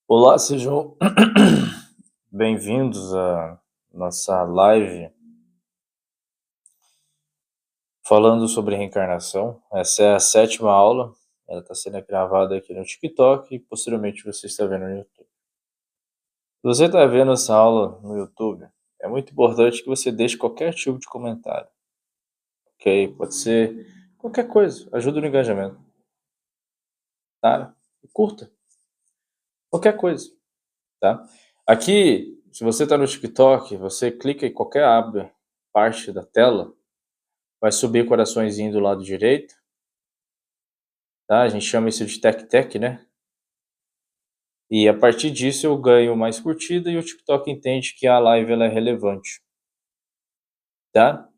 Olá, sejam bem-vindos à nossa live falando sobre reencarnação. Essa é a sétima aula, ela está sendo gravada aqui no TikTok e posteriormente você está vendo no YouTube. Se você está vendo essa aula no YouTube, é muito importante que você deixe qualquer tipo de comentário, ok? Pode ser qualquer coisa, ajuda no engajamento, tá? E curta, qualquer coisa, tá? Aqui, se você está no TikTok, você clica em qualquer aba, parte da tela, vai subir coraçõezinho do lado direito, tá? A gente chama isso de tec-tec, né? E a partir disso eu ganho mais curtida e o TikTok entende que a live ela é relevante, tá?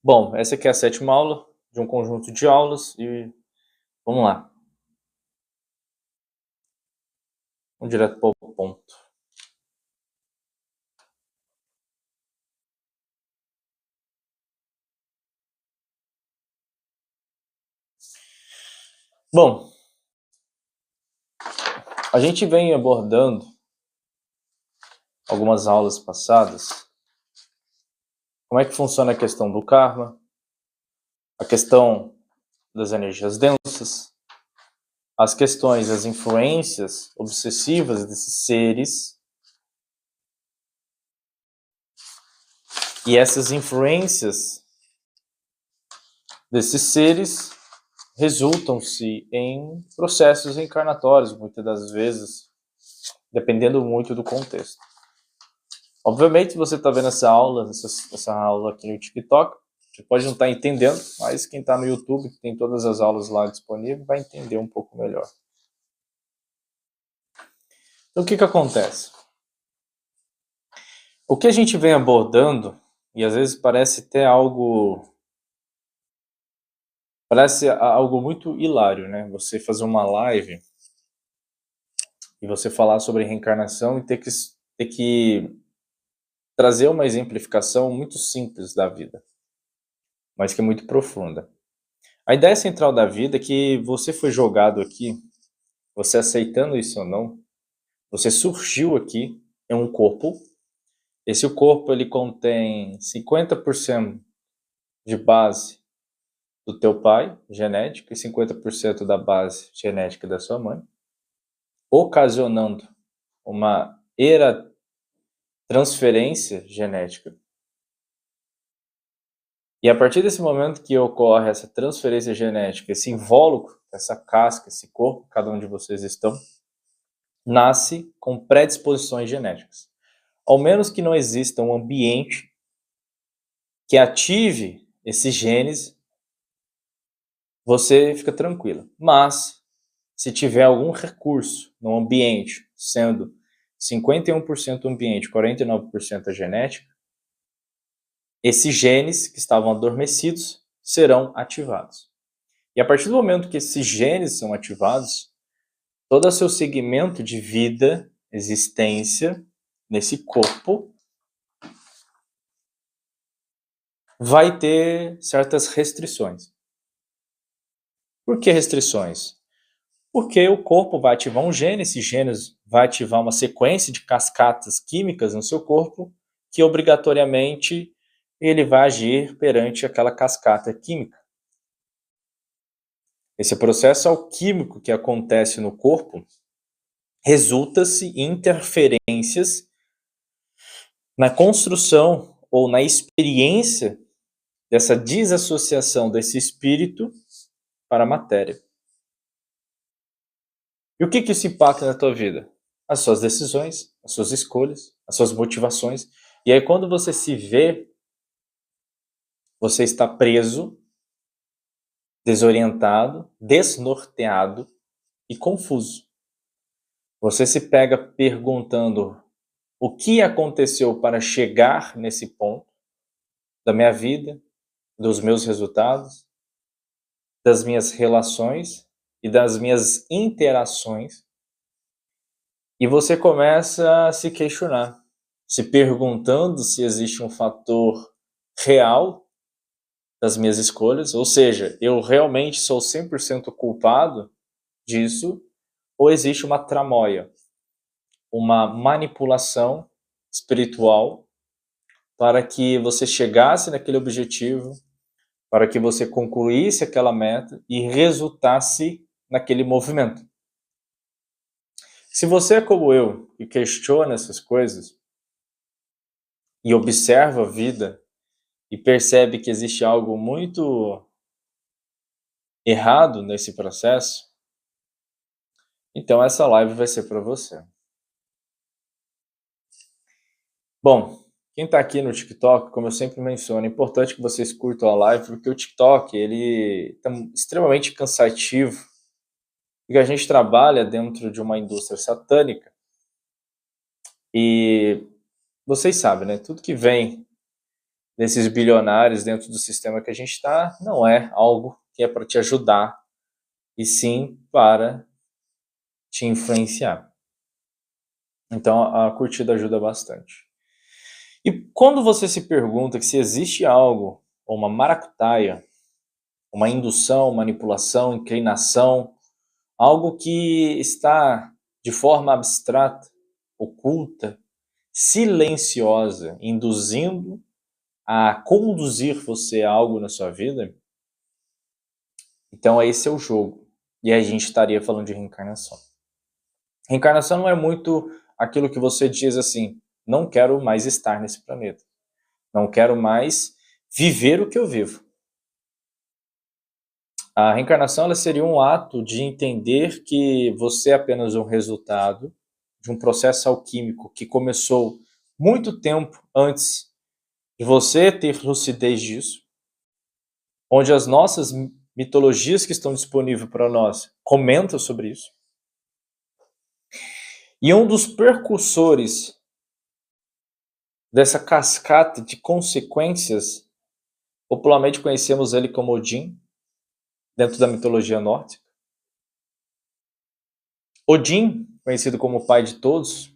Bom, essa aqui é a sétima aula de um conjunto de aulas e vamos lá. Vamos direto para o ponto. Bom, a gente vem abordando algumas aulas passadas como é que funciona a questão do karma, a questão das energias densas, as questões das influências obsessivas desses seres. E essas influências desses seres resultam-se em processos encarnatórios, muitas das vezes, dependendo muito do contexto. Obviamente, você está vendo essa aula aqui no TikTok, você pode não estar entendendo, mas quem está no YouTube, que tem todas as aulas lá disponíveis, vai entender um pouco melhor. Então, o que acontece? O que a gente vem abordando, e às vezes parece até algo muito hilário, né? Você fazer uma live e você falar sobre reencarnação e ter que trazer uma exemplificação muito simples da vida, mas que é muito profunda. A ideia central da vida é que você foi jogado aqui, você aceitando isso ou não, você surgiu aqui em um corpo. Esse corpo ele contém 50% de base do teu pai, genética, e 50% da base genética da sua mãe, ocasionando uma transferência genética. E a partir desse momento que ocorre essa transferência genética, esse invólucro, essa casca, esse corpo, cada um de vocês estão, nasce com predisposições genéticas. Ao menos que não exista um ambiente que ative esses genes, você fica tranquila. Mas, se tiver algum recurso no ambiente, sendo 51% ambiente, 49% a genética, esses genes que estavam adormecidos serão ativados. E a partir do momento que esses genes são ativados, todo o seu segmento de vida, existência, nesse corpo, vai ter certas restrições. Por que restrições? Porque o corpo vai ativar um gene, esse gene vai ativar uma sequência de cascatas químicas no seu corpo, que obrigatoriamente ele vai agir perante aquela cascata química. Esse processo alquímico que acontece no corpo resulta-se em interferências na construção ou na experiência dessa desassociação desse espírito para a matéria. E o que isso impacta na tua vida? As suas decisões, as suas escolhas, as suas motivações. E aí quando você se vê, você está preso, desorientado, desnorteado e confuso. Você se pega perguntando o que aconteceu para chegar nesse ponto da minha vida, dos meus resultados, das minhas relações e das minhas interações. E você começa a se questionar, se perguntando se existe um fator real das minhas escolhas, ou seja, eu realmente sou 100% culpado disso, ou existe uma tramóia, uma manipulação espiritual para que você chegasse naquele objetivo, para que você concluísse aquela meta e resultasse naquele movimento. Se você é como eu e questiona essas coisas e observa a vida e percebe que existe algo muito errado nesse processo, então essa live vai ser para você. Bom, quem está aqui no TikTok, como eu sempre menciono, é importante que vocês curtam a live, porque o TikTok ele está extremamente cansativo, porque a gente trabalha dentro de uma indústria satânica e vocês sabem, né? Tudo que vem desses bilionários dentro do sistema que a gente está não é algo que é para te ajudar, e sim para te influenciar. Então a curtida ajuda bastante. E quando você se pergunta que se existe algo, ou uma maracutaia, uma indução, manipulação, inclinação, algo que está de forma abstrata, oculta, silenciosa, induzindo a conduzir você a algo na sua vida, então esse é o jogo. E a gente estaria falando de reencarnação. Reencarnação não é muito aquilo que você diz assim, não quero mais estar nesse planeta. Não quero mais viver o que eu vivo. A reencarnação ela seria um ato de entender que você é apenas um resultado de um processo alquímico que começou muito tempo antes de você ter lucidez disso, onde as nossas mitologias que estão disponíveis para nós comentam sobre isso. E um dos percursores dessa cascata de consequências, popularmente conhecemos ele como Odin, dentro da mitologia nórdica. Odin, conhecido como o pai de todos,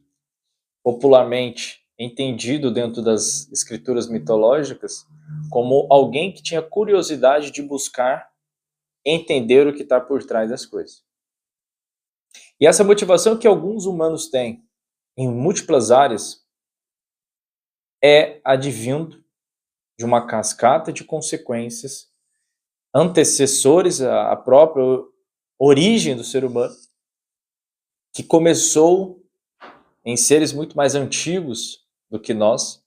popularmente entendido dentro das escrituras mitológicas como alguém que tinha curiosidade de buscar entender o que está por trás das coisas. E essa motivação que alguns humanos têm em múltiplas áreas é advindo de uma cascata de consequências antecessores à própria origem do ser humano, que começou em seres muito mais antigos do que nós,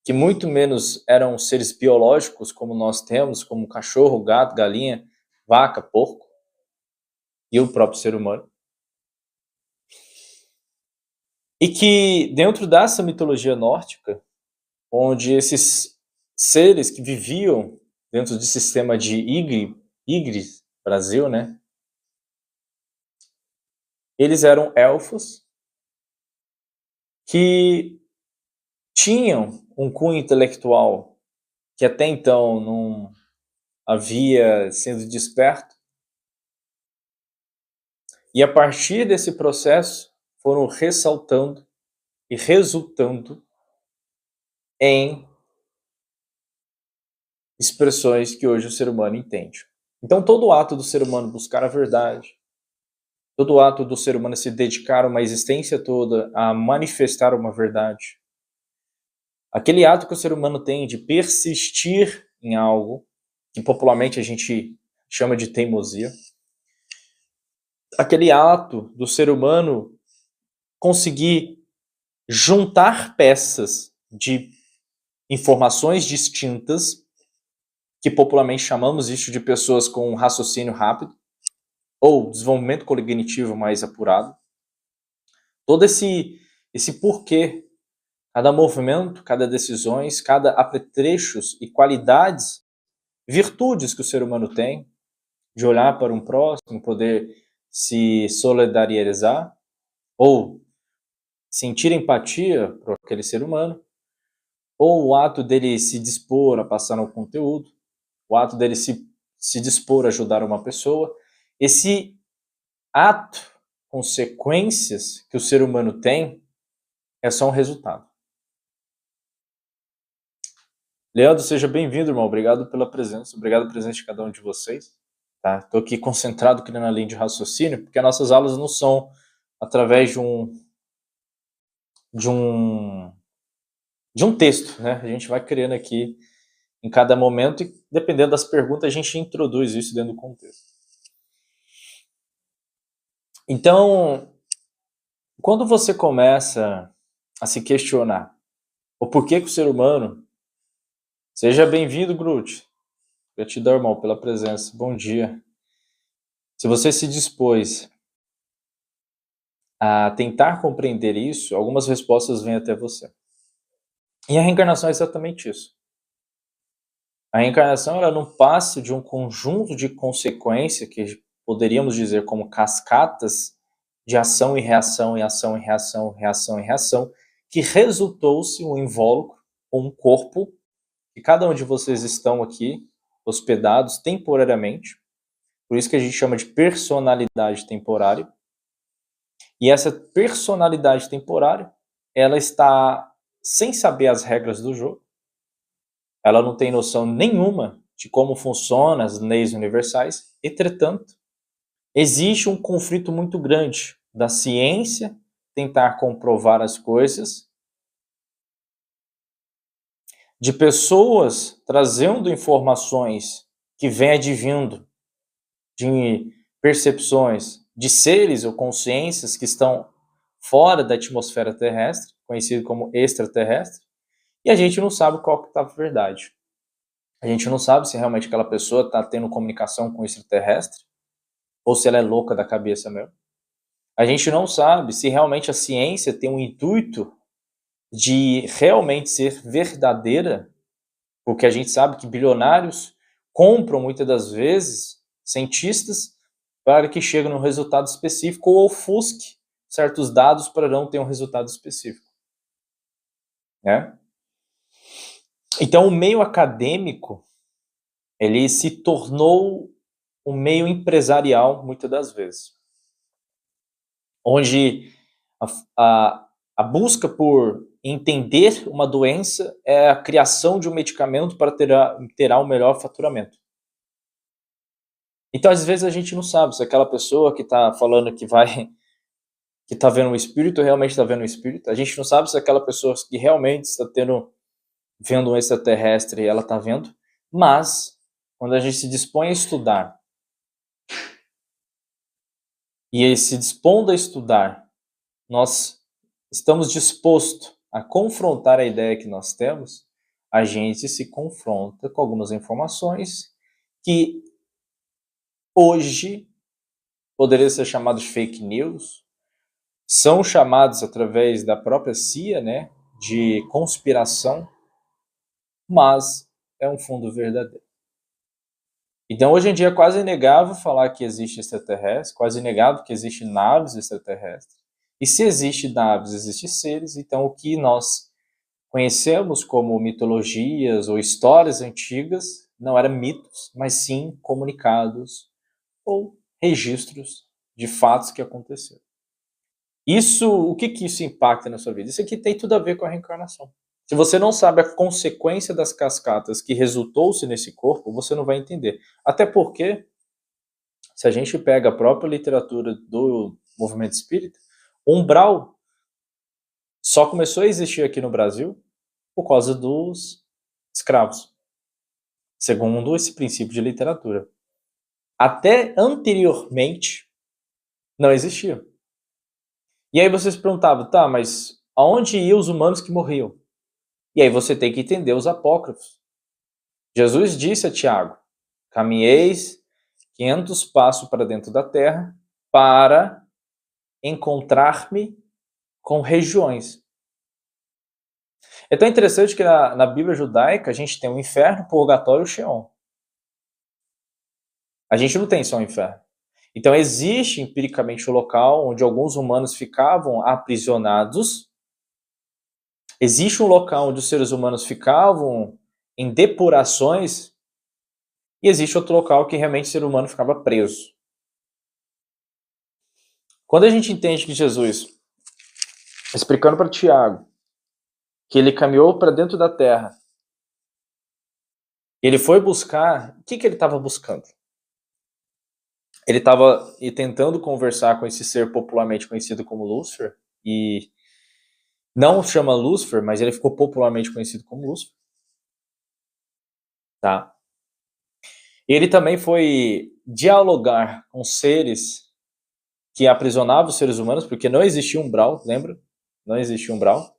que muito menos eram seres biológicos como nós temos, como cachorro, gato, galinha, vaca, porco, e o próprio ser humano. E que dentro dessa mitologia nórdica, onde esses seres que viviam dentro do sistema de Igris, Brasil, né? Eles eram elfos que tinham um cunho intelectual que até então não havia sido desperto. E a partir desse processo foram ressaltando e resultando em expressões que hoje o ser humano entende. Então todo ato do ser humano buscar a verdade, todo ato do ser humano se dedicar uma existência toda a manifestar uma verdade, aquele ato que o ser humano tem de persistir em algo, que popularmente a gente chama de teimosia, aquele ato do ser humano conseguir juntar peças de informações distintas, que popularmente chamamos isso de pessoas com raciocínio rápido, ou desenvolvimento cognitivo mais apurado. Todo esse porquê, cada movimento, cada decisões, cada apetrechos e qualidades, virtudes que o ser humano tem, de olhar para um próximo, poder se solidarizar, ou sentir empatia por aquele ser humano, ou o ato dele se dispor a passar um conteúdo, o ato dele se dispor a ajudar uma pessoa, esse ato, consequências que o ser humano tem, é só um resultado. Leandro, seja bem-vindo, irmão. Obrigado pela presença, obrigado pela presença de cada um de vocês. Tá? Estou aqui concentrado criando a linha de raciocínio, porque as nossas aulas não são através de um de um texto, né? A gente vai criando aqui em cada momento e, dependendo das perguntas, a gente introduz isso dentro do contexto. Então, quando você começa a se questionar o porquê que o ser humano... Seja bem-vindo, Groot. Gratidão, irmão, pela presença. Bom dia. Se você se dispôs a tentar compreender isso, algumas respostas vêm até você. E a reencarnação é exatamente isso. A reencarnação ela não passa de um conjunto de consequências que poderíamos dizer como cascatas de ação e reação, e ação e reação, reação e reação, que resultou-se um invólucro, um corpo, que cada um de vocês estão aqui hospedados temporariamente, por isso que a gente chama de personalidade temporária. E essa personalidade temporária, ela está sem saber as regras do jogo, ela não tem noção nenhuma de como funcionam as leis universais. Entretanto, existe um conflito muito grande da ciência tentar comprovar as coisas, de pessoas trazendo informações que vêm advindo de percepções de seres ou consciências que estão fora da atmosfera terrestre, conhecido como extraterrestre, e a gente não sabe qual que está a verdade. A gente não sabe se realmente aquela pessoa está tendo comunicação com o extraterrestre, ou se ela é louca da cabeça mesmo. A gente não sabe se realmente a ciência tem um intuito de realmente ser verdadeira, porque a gente sabe que bilionários compram muitas das vezes cientistas para que cheguem num resultado específico ou ofusque certos dados para não ter um resultado específico, né? Então, o meio acadêmico ele se tornou um meio empresarial muitas das vezes, onde a busca por entender uma doença é a criação de um medicamento para terá um melhor faturamento. Então, às vezes, a gente não sabe se aquela pessoa que está falando que está vendo um espírito realmente está vendo um espírito. A gente não sabe se aquela pessoa que realmente está vendo um extraterrestre ela está vendo. Mas, quando a gente se dispõe a estudar e se dispondo a estudar, nós estamos dispostos a confrontar a ideia que nós temos, a gente se confronta com algumas informações que hoje poderiam ser chamadas de fake news, são chamados através da própria CIA, né, de conspiração, mas é um fundo verdadeiro. Então, hoje em dia, é quase inegável falar que existe extraterrestre, quase inegável que existem naves extraterrestres. E se existe naves, existem seres, então o que nós conhecemos como mitologias ou histórias antigas não eram mitos, mas sim comunicados ou registros de fatos que aconteceram. Isso, o que isso impacta na sua vida? Isso aqui tem tudo a ver com a reencarnação. Se você não sabe a consequência das cascatas que resultou-se nesse corpo, você não vai entender. Até porque, se a gente pega a própria literatura do movimento espírita, o umbral só começou a existir aqui no Brasil por causa dos escravos, segundo esse princípio de literatura. Até anteriormente, não existia. E aí você se perguntava, tá, mas aonde iam os humanos que morriam? E aí você tem que entender os apócrifos. Jesus disse a Tiago, caminheis 500 passos para dentro da terra para encontrar-me com regiões. É tão interessante que na Bíblia judaica a gente tem o inferno, o purgatório e o Sheol. A gente não tem só o inferno. Então existe empiricamente o local onde alguns humanos ficavam aprisionados. Existe um local onde os seres humanos ficavam em depurações. E existe outro local que realmente o ser humano ficava preso. Quando a gente entende que Jesus, explicando para Tiago, que ele caminhou para dentro da terra, ele foi buscar, o que ele estava buscando? Ele estava tentando conversar com esse ser popularmente conhecido como Lúcifer, e Não chama Lúcifer, mas ele ficou popularmente conhecido como Lúcifer. Tá? Ele também foi dialogar com seres que aprisionavam os seres humanos, porque não existia umbral, lembra? Não existia umbral.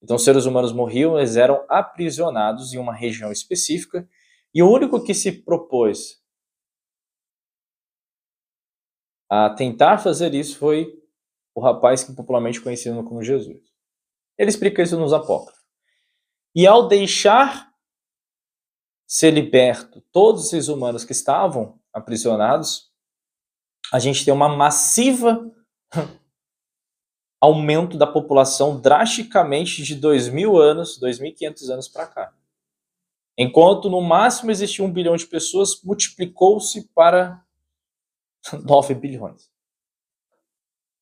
Então os seres humanos morriam, eles eram aprisionados em uma região específica, e o único que se propôs a tentar fazer isso foi o rapaz que popularmente conhecido como Jesus. Ele explica isso nos Apócrifos. E ao deixar ser liberto todos esses humanos que estavam aprisionados, a gente tem uma massiva aumento da população drasticamente de 2.000 anos, 2.500 anos para cá. Enquanto no máximo existia 1 bilhão de pessoas, multiplicou-se para 9 bilhões.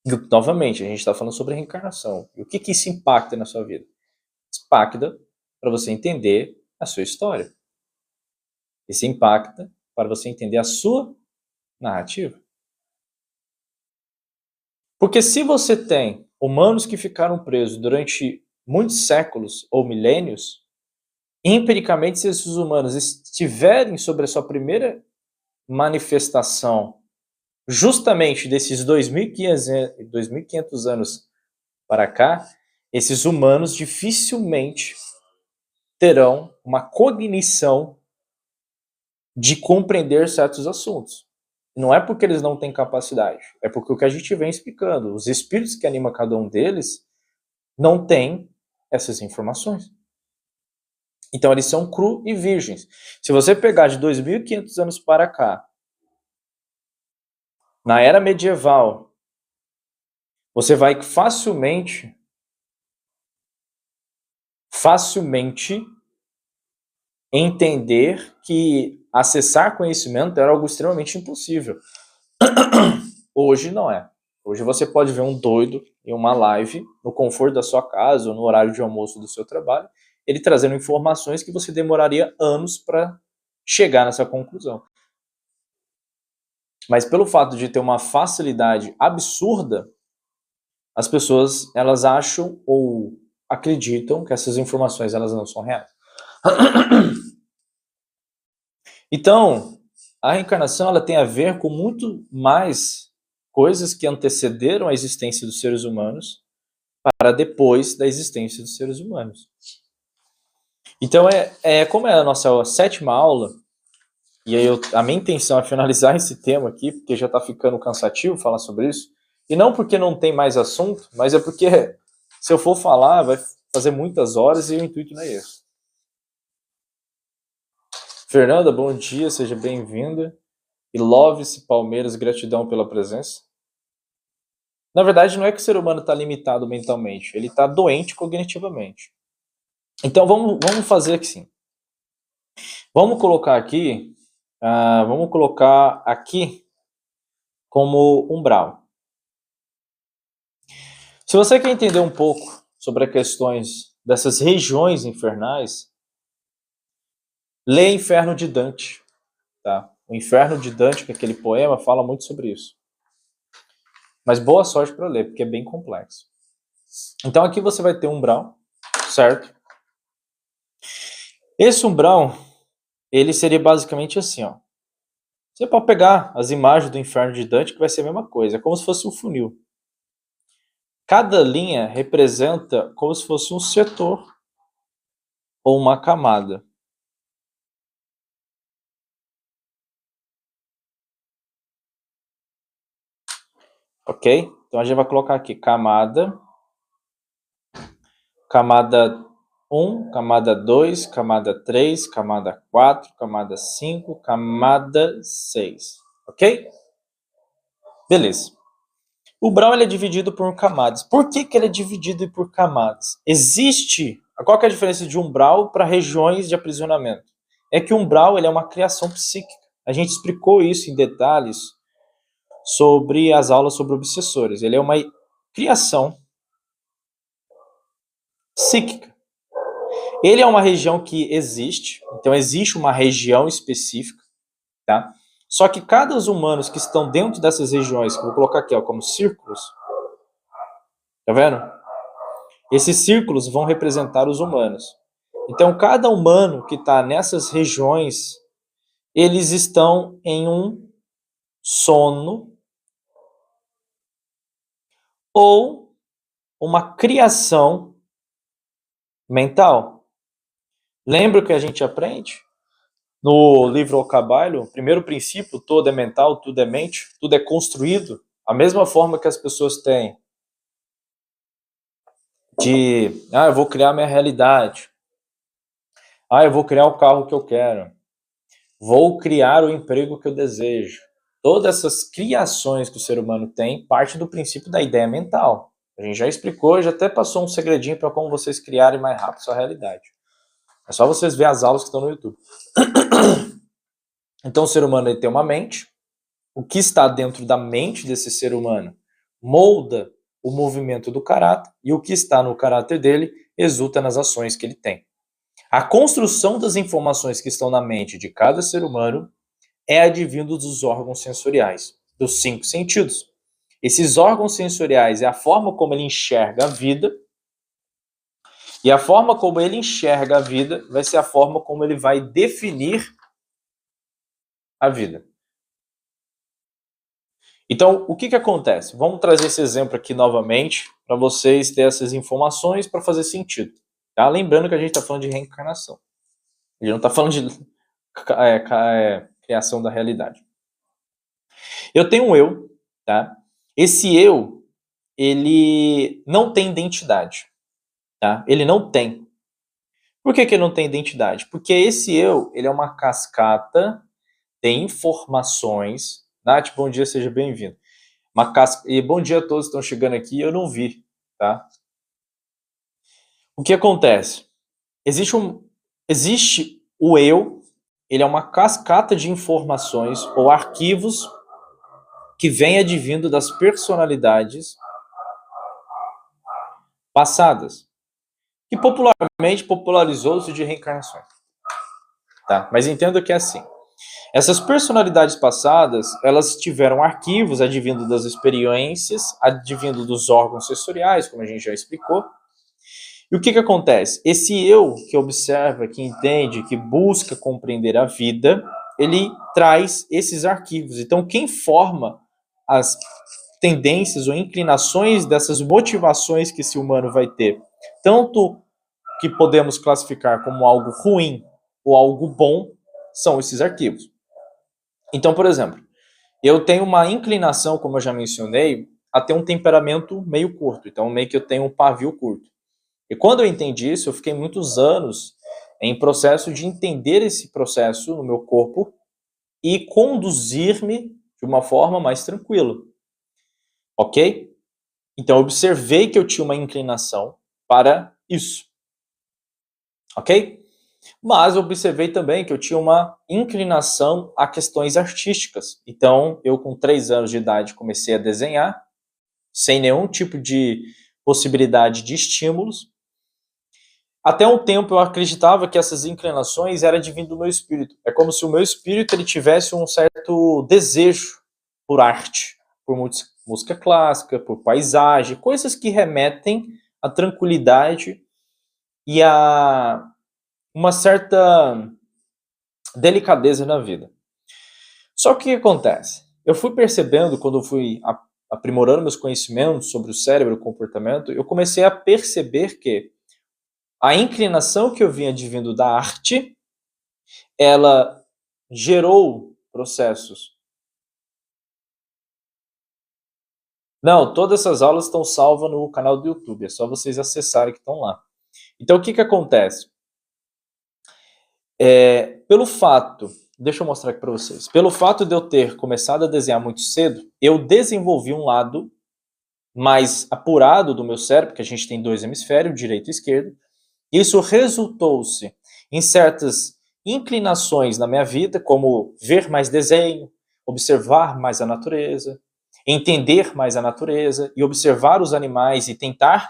E, novamente, a gente está falando sobre reencarnação. E o que isso impacta na sua vida? Isso impacta para você entender a sua história. Isso impacta para você entender a sua narrativa. Porque se você tem humanos que ficaram presos durante muitos séculos ou milênios, empiricamente, se esses humanos estiverem sobre a sua primeira manifestação justamente desses 2.500 anos para cá, esses humanos dificilmente terão uma cognição de compreender certos assuntos. Não é porque eles não têm capacidade, é porque o que a gente vem explicando, os espíritos que animam cada um deles não têm essas informações. Então eles são cru e virgens. Se você pegar de 2.500 anos para cá, na era medieval, você vai facilmente entender que acessar conhecimento era algo extremamente impossível. Hoje não é. Hoje você pode ver um doido em uma live, no conforto da sua casa ou no horário de almoço do seu trabalho, ele trazendo informações que você demoraria anos para chegar nessa conclusão. Mas pelo fato de ter uma facilidade absurda, as pessoas elas acham ou acreditam que essas informações elas não são reais. Então, a reencarnação ela tem a ver com muito mais coisas que antecederam a existência dos seres humanos para depois da existência dos seres humanos. Então, como é a nossa 7ª aula, e aí a minha intenção é finalizar esse tema aqui, porque já está ficando cansativo falar sobre isso, e não porque não tem mais assunto, mas é porque se eu for falar, vai fazer muitas horas e o intuito não é esse. Fernanda, bom dia, seja bem-vinda. E Love-se Palmeiras, gratidão pela presença. Na verdade, não é que o ser humano está limitado mentalmente, ele está doente cognitivamente. Então vamos fazer assim. Vamos colocar aqui como umbral. Se você quer entender um pouco sobre as questões dessas regiões infernais, lê Inferno de Dante. Tá? O Inferno de Dante, que é aquele poema, fala muito sobre isso. Mas boa sorte para ler, porque é bem complexo. Então aqui você vai ter um umbral, certo? Esse umbral, ele seria basicamente assim, ó. Você pode pegar as imagens do Inferno de Dante, que vai ser a mesma coisa. É como se fosse um funil. Cada linha representa como se fosse um setor ou uma camada. Ok? Então a gente vai colocar aqui camada 1, camada 2, camada 3, camada 4, camada 5, camada 6. Ok? Beleza. O umbral ele é dividido por camadas. Por que ele é dividido por camadas? Qual que é a diferença de umbral para regiões de aprisionamento? É que o umbral ele é uma criação psíquica. A gente explicou isso em detalhes sobre as aulas sobre obsessores. Ele é uma criação psíquica. Ele é uma região que existe, então existe uma região específica, tá? Só que cada os humanos que estão dentro dessas regiões, que eu vou colocar aqui ó, como círculos, tá vendo? Esses círculos vão representar os humanos. Então, cada humano que está nessas regiões, eles estão em um sono ou uma criação mental. Lembra o que a gente aprende? No livro O Cabalho, o primeiro princípio, todo é mental, tudo é mente, tudo é construído. A mesma forma que as pessoas têm de, eu vou criar minha realidade. Eu vou criar o carro que eu quero. Vou criar o emprego que eu desejo. Todas essas criações que o ser humano tem parte do princípio da ideia mental. A gente já explicou, já até passou um segredinho para como vocês criarem mais rápido sua realidade. É só vocês verem as aulas que estão no YouTube. Então o ser humano ele tem uma mente. O que está dentro da mente desse ser humano molda o movimento do caráter, e o que está no caráter dele resulta nas ações que ele tem. A construção das informações que estão na mente de cada ser humano é advindo dos órgãos sensoriais, dos 5 sentidos. Esses órgãos sensoriais é a forma como ele enxerga a vida, e a forma como ele enxerga a vida vai ser a forma como ele vai definir a vida. Então, o que acontece? Vamos trazer esse exemplo aqui novamente para vocês terem essas informações para fazer sentido. Tá? Lembrando que a gente está falando de reencarnação. A gente não está falando de criação da realidade. Eu tenho um eu, tá? Esse eu, ele não tem identidade, tá? Ele não tem. Por que ele não tem identidade? Porque esse eu, ele é uma cascata de informações. Nath, bom dia, seja bem-vindo. E bom dia a todos que estão chegando aqui, eu não vi, tá? O que acontece? Existe o eu, ele é uma cascata de informações ou arquivos que vem advindo das personalidades passadas, que popularmente popularizou-se de reencarnações. Tá? Mas entenda que é assim. Essas personalidades passadas, elas tiveram arquivos advindo das experiências, advindo dos órgãos sensoriais, como a gente já explicou. E o que acontece? Esse eu que observa, que entende, que busca compreender a vida, ele traz esses arquivos. Então, quem forma as tendências ou inclinações dessas motivações que esse humano vai ter, tanto que podemos classificar como algo ruim ou algo bom, são esses arquivos. Então, por exemplo, eu tenho uma inclinação, como eu já mencionei, a ter um temperamento meio curto. Então, meio que eu tenho um pavio curto. E quando eu entendi isso, eu fiquei muitos anos em processo de entender esse processo no meu corpo e conduzir-me de uma forma mais tranquila. Ok? Então, eu observei que eu tinha uma inclinação para isso. Ok? Mas eu observei também que eu tinha uma inclinação a questões artísticas. Então, eu com 3 anos de idade comecei a desenhar, sem nenhum tipo de possibilidade de estímulos. Até um tempo eu acreditava que essas inclinações eram advindo do meu espírito. É como se o meu espírito ele tivesse um certo desejo por arte, por música clássica, por paisagem, coisas que remetem à tranquilidade e a uma certa delicadeza na vida. Só que o que acontece? Eu fui percebendo, quando eu fui aprimorando meus conhecimentos sobre o cérebro e o comportamento, eu comecei a perceber que a inclinação que eu vinha advindo da arte, ela gerou processos. Não, todas essas aulas estão salvas no canal do YouTube, é só vocês acessarem que estão lá. Então, o que acontece? Pelo fato, deixa eu mostrar aqui para vocês, pelo fato de eu ter começado a desenhar muito cedo, eu desenvolvi um lado mais apurado do meu cérebro, porque a gente tem 2 hemisférios, direito e esquerdo. Isso resultou-se em certas inclinações na minha vida, como ver mais desenho, observar mais a natureza, entender mais a natureza e observar os animais e tentar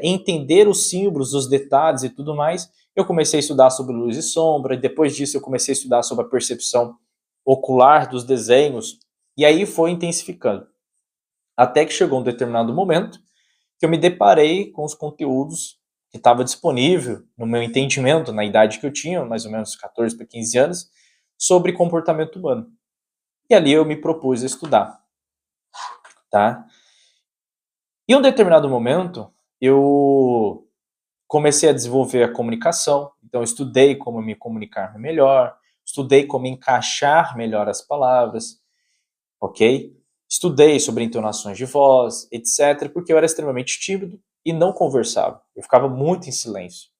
entender os símbolos, os detalhes e tudo mais. Eu comecei a estudar sobre luz e sombra, e depois disso eu comecei a estudar sobre a percepção ocular dos desenhos, e aí foi intensificando. Até que chegou um determinado momento que eu me deparei com os conteúdos que estava disponível no meu entendimento, na idade que eu tinha, mais ou menos 14 para 15 anos, sobre comportamento humano. E ali eu me propus a estudar, tá? Em um determinado momento, eu comecei a desenvolver a comunicação, então eu estudei como me comunicar melhor, estudei como encaixar melhor as palavras, ok? Estudei sobre entonações de voz, etc., porque eu era extremamente tímido e não conversava. Eu ficava muito em silêncio.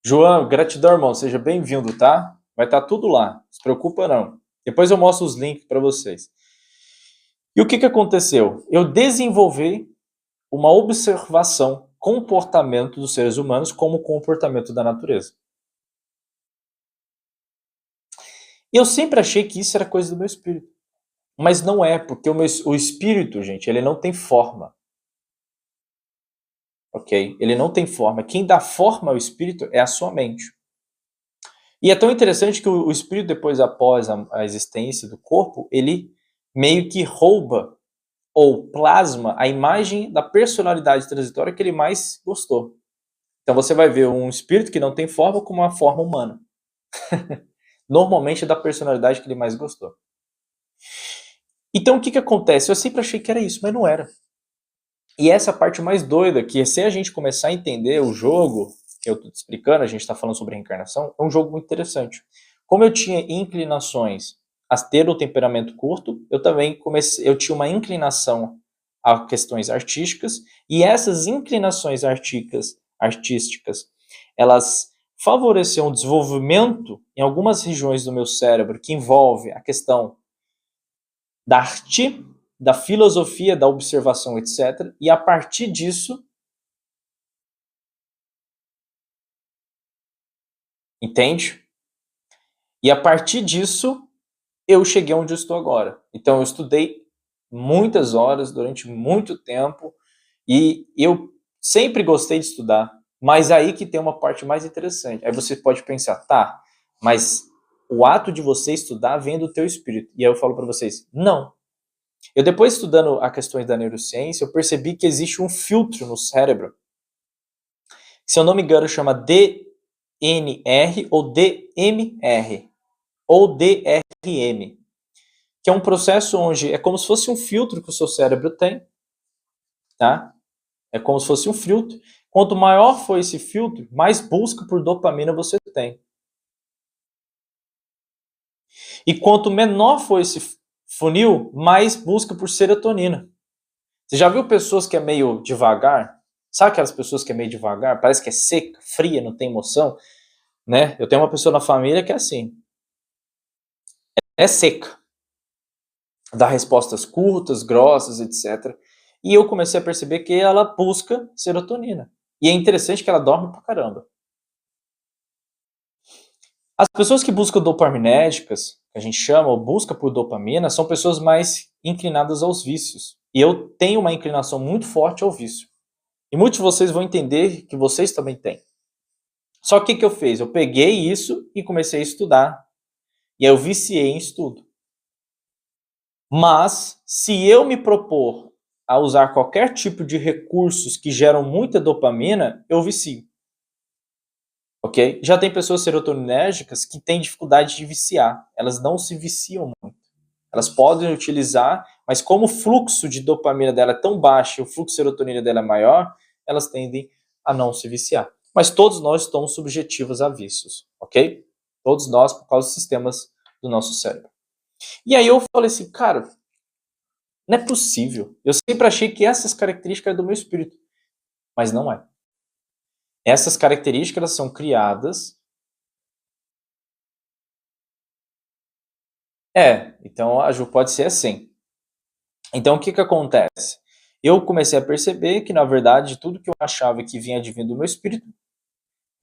João, gratidão, irmão. Seja bem-vindo, tá? Vai estar tudo lá. Não se preocupa, não. Depois eu mostro os links para vocês. E o que, que aconteceu? Eu desenvolvi uma observação, comportamento dos seres humanos como comportamento da natureza. E eu sempre achei que isso era coisa do meu espírito. Mas não é, porque o espírito, gente, ele não tem forma. Ok? Ele não tem forma. Quem dá forma ao espírito é a sua mente. E é tão interessante que o espírito, depois, após a existência do corpo, ele meio que rouba ou plasma a imagem da personalidade transitória que ele mais gostou. Então você vai ver um espírito que não tem forma como uma forma humana. Normalmente é da personalidade que ele mais gostou. Então o que, que acontece? Eu sempre achei que era isso, mas não era. E essa é a parte mais doida, que se a gente começar a entender o jogo, que eu estou te explicando, a gente está falando sobre reencarnação, é um jogo muito interessante. Como eu tinha inclinações a ter o temperamento curto, eu também eu tinha uma inclinação a questões artísticas, e essas inclinações artísticas, elas favoreciam o desenvolvimento em algumas regiões do meu cérebro que envolve a questão da arte, da filosofia, da observação, etc. E a partir disso, entende? E a partir disso, eu cheguei onde eu estou agora. Então, eu estudei muitas horas durante muito tempo e eu sempre gostei de estudar. Mas aí que tem uma parte mais interessante. Aí você pode pensar, tá, mas o ato de você estudar vem do teu espírito. E aí eu falo para vocês, não. Eu depois estudando a questões da neurociência, eu percebi que existe um filtro no cérebro, que, se eu não me engano, chama DNR ou DMR ou DRM, que é um processo onde é como se fosse um filtro que o seu cérebro tem, tá? É como se fosse um filtro. Quanto maior for esse filtro, mais busca por dopamina você tem. E quanto menor for esse funil, mais busca por serotonina. Você já viu pessoas que é meio devagar? Sabe aquelas pessoas que é meio devagar? Parece que é seca, fria, não tem emoção, né? Eu tenho uma pessoa na família que é assim. É seca. Dá respostas curtas, grossas, etc. E eu comecei a perceber que ela busca serotonina. E é interessante que ela dorme pra caramba. As pessoas que buscam dopaminérgicas, que a gente chama, ou busca por dopamina, são pessoas mais inclinadas aos vícios. E eu tenho uma inclinação muito forte ao vício. E muitos de vocês vão entender que vocês também têm. Só que o que eu fiz? Eu peguei isso e comecei a estudar. E aí eu viciei em estudo. Mas, se eu me propor a usar qualquer tipo de recursos que geram muita dopamina, eu vicio. Ok? Já tem pessoas serotoninérgicas que têm dificuldade de viciar. Elas não se viciam muito. Elas podem utilizar, mas como o fluxo de dopamina dela é tão baixo e o fluxo de serotonina dela é maior, elas tendem a não se viciar. Mas todos nós estamos subjetivos a vícios, ok? Todos nós, por causa dos sistemas do nosso cérebro. E aí eu falei assim, cara, não é possível. Eu sempre achei que essas características eram do meu espírito, mas não é. Essas características são criadas. Então a Ju pode ser assim. Então o que que acontece? Eu comecei a perceber que, na verdade, tudo que eu achava que vinha advindo do meu espírito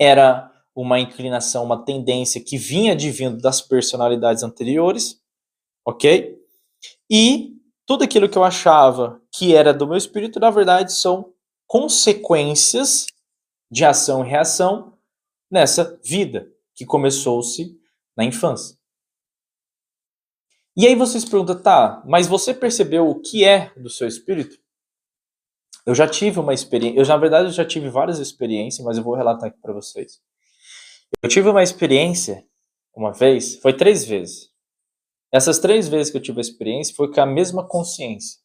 era uma inclinação, uma tendência que vinha advindo das personalidades anteriores, ok? E tudo aquilo que eu achava que era do meu espírito, na verdade, são consequências de ação e reação nessa vida que começou-se na infância. E aí você se pergunta, tá, mas você percebeu o que é do seu espírito? Eu já tive uma experiência, na verdade eu já tive várias experiências, mas eu vou relatar aqui para vocês. Eu tive uma experiência uma vez, foi 3 vezes. Essas 3 vezes que eu tive a experiência foi com a mesma consciência.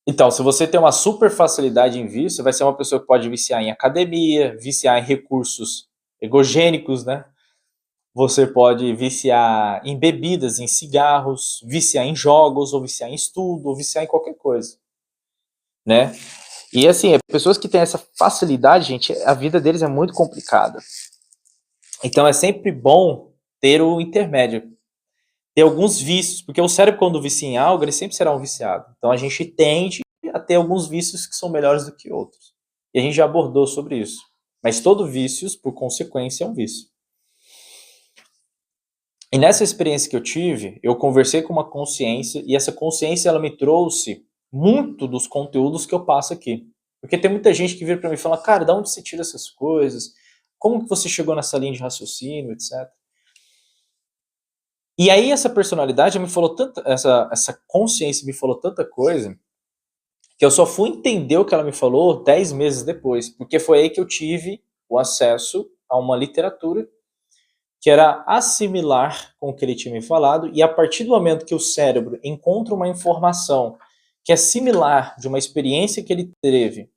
Então, se você tem uma super facilidade em vício, você vai ser uma pessoa que pode viciar em academia, viciar em recursos egogênicos, né? Você pode viciar em bebidas, em cigarros, viciar em jogos, ou viciar em estudo, ou viciar em qualquer coisa, né? E assim, pessoas que têm essa facilidade, gente, a vida deles é muito complicada. Então é sempre bom ter o intermédio, ter alguns vícios, porque o cérebro, quando vicia em algo, ele sempre será um viciado. Então a gente tende a ter alguns vícios que são melhores do que outros. E a gente já abordou sobre isso. Mas todo vício, por consequência, é um vício. E nessa experiência que eu tive, eu conversei com uma consciência, e essa consciência ela me trouxe muito dos conteúdos que eu passo aqui. Porque tem muita gente que vira para mim e fala, cara, de onde você tira essas coisas? Como que você chegou nessa linha de raciocínio, etc. E aí essa personalidade me falou tanta, essa consciência me falou tanta coisa, que eu só fui entender o que ela me falou 10 meses depois, porque foi aí que eu tive o acesso a uma literatura que era assimilar com o que ele tinha me falado, e a partir do momento que o cérebro encontra uma informação que é similar de uma experiência que ele teve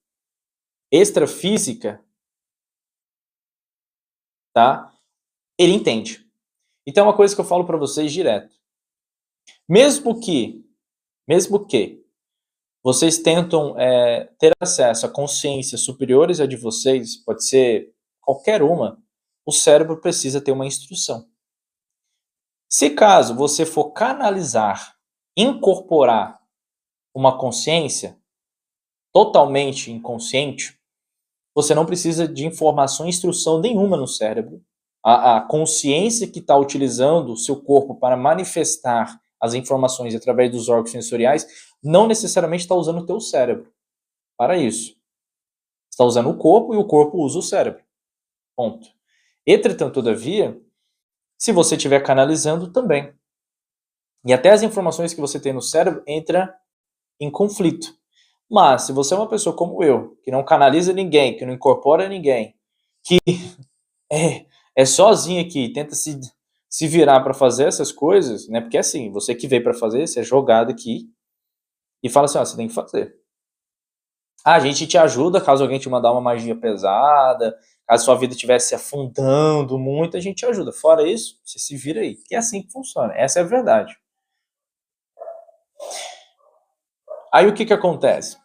extrafísica, tá? Ele entende. Então é uma coisa que eu falo para vocês direto. Mesmo que, mesmo que vocês tentam ter acesso a consciências superiores à de vocês, pode ser qualquer uma, o cérebro precisa ter uma instrução. Se caso você for canalizar, incorporar uma consciência totalmente inconsciente, você não precisa de informação e instrução nenhuma no cérebro. A consciência que está utilizando o seu corpo para manifestar as informações através dos órgãos sensoriais não necessariamente está usando o teu cérebro para isso. Está usando o corpo e o corpo usa o cérebro. Ponto. Entretanto, todavia, se você estiver canalizando também. E até as informações que você tem no cérebro entram em conflito. Mas, se você é uma pessoa como eu, que não canaliza ninguém, que não incorpora ninguém, que é sozinho aqui, tenta se virar para fazer essas coisas, né? Porque assim, você que veio para fazer, você é jogado aqui e fala assim, ó, você tem que fazer. A gente te ajuda caso alguém te mandar uma magia pesada, caso sua vida estivesse se afundando muito, a gente te ajuda. Fora isso, você se vira aí. Que é assim que funciona. Essa é a verdade. Aí o que acontece?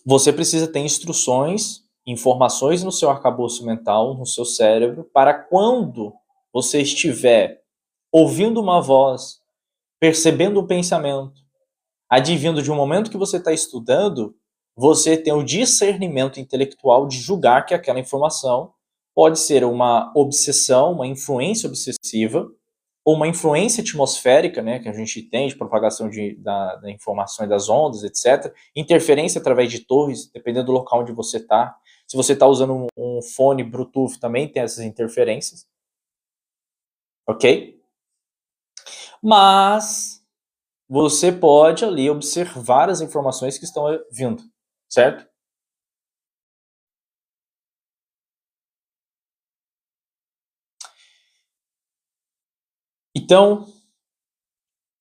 Você precisa ter instruções, informações no seu arcabouço mental, no seu cérebro, para quando você estiver ouvindo uma voz, percebendo um pensamento, advindo de um momento que você está estudando, você tem o discernimento intelectual de julgar que aquela informação pode ser uma obsessão, uma influência obsessiva, ou uma influência atmosférica, né, que a gente tem de propagação da informação e das ondas, etc. Interferência através de torres, dependendo do local onde você está. Se você está usando um fone Bluetooth, também tem essas interferências. Ok? Mas você pode ali observar as informações que estão vindo, certo? Então,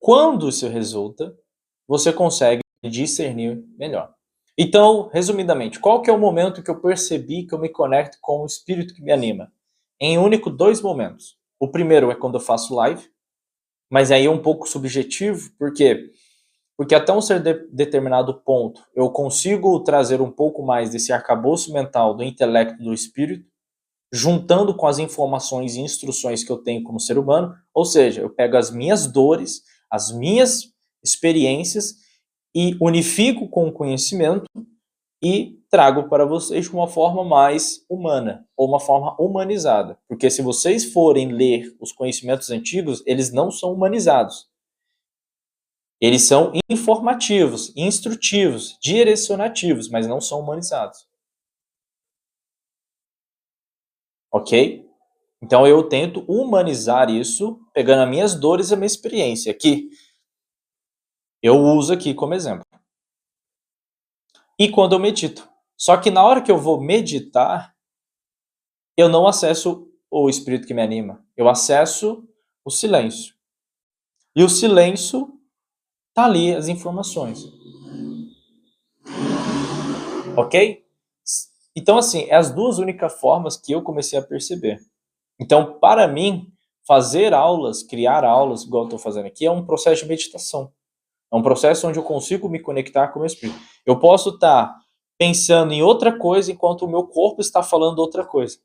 quando isso resulta, você consegue discernir melhor. Então, resumidamente, qual que é o momento que eu percebi que eu me conecto com o espírito que me anima? Em único 2 momentos. O primeiro é quando eu faço live, mas aí é um pouco subjetivo, por quê? Porque até um determinado ponto eu consigo trazer um pouco mais desse arcabouço mental do intelecto do espírito, juntando com as informações e instruções que eu tenho como ser humano, ou seja, eu pego as minhas dores, as minhas experiências e unifico com o conhecimento e trago para vocês de uma forma mais humana, ou uma forma humanizada. Porque se vocês forem ler os conhecimentos antigos, eles não são humanizados. Eles são informativos, instrutivos, direcionativos, mas não são humanizados. Ok? Então eu tento humanizar isso, pegando as minhas dores e a minha experiência, que eu uso aqui como exemplo. E quando eu medito. Só que na hora que eu vou meditar, eu não acesso o espírito que me anima. Eu acesso o silêncio. E o silêncio tá ali as informações. Ok? Então, assim, é as duas únicas formas que eu comecei a perceber. Então, para mim, fazer aulas, criar aulas, igual eu estou fazendo aqui, é um processo de meditação. É um processo onde eu consigo me conectar com o meu espírito. Eu posso estar pensando em outra coisa enquanto o meu corpo está falando outra coisa.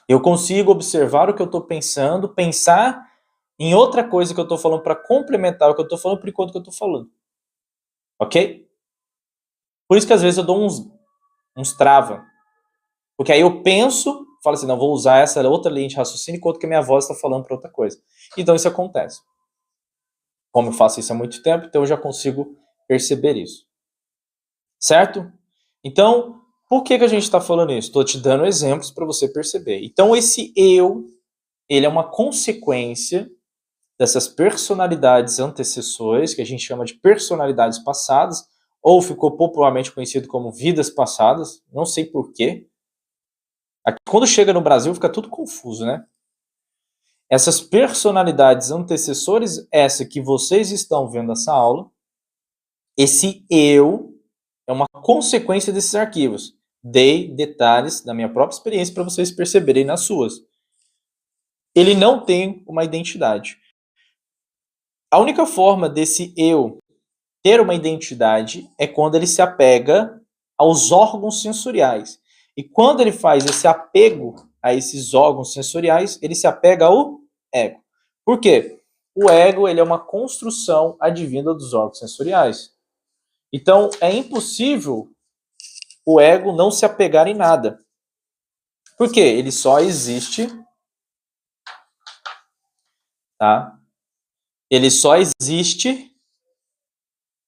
Eu consigo observar o que eu estou pensando, pensar em outra coisa que eu estou falando para complementar o que eu estou falando por enquanto que eu estou falando. Ok? Por isso que às vezes eu dou uns trava. Porque aí eu penso, falo assim, não, vou usar essa outra linha de raciocínio enquanto que a minha voz está falando para outra coisa. Então isso acontece. Como eu faço isso há muito tempo, então eu já consigo perceber isso. Certo? Então, por que a gente está falando isso? Estou te dando exemplos para você perceber. Então esse eu, ele é uma consequência dessas personalidades antecessores, que a gente chama de personalidades passadas, ou ficou popularmente conhecido como vidas passadas, não sei porquê. Quando chega no Brasil fica tudo confuso, né? Essas personalidades antecessores, essa que vocês estão vendo essa aula, esse eu é uma consequência desses arquivos. Dei detalhes da minha própria experiência para vocês perceberem nas suas. Ele não tem uma identidade. A única forma desse eu ter uma identidade é quando ele se apega aos órgãos sensoriais. E quando ele faz esse apego a esses órgãos sensoriais, ele se apega ao ego. Por quê? O ego, ele é uma construção advinda dos órgãos sensoriais. Então, é impossível o ego não se apegar em nada. Por quê? Ele só existe, tá? Ele só existe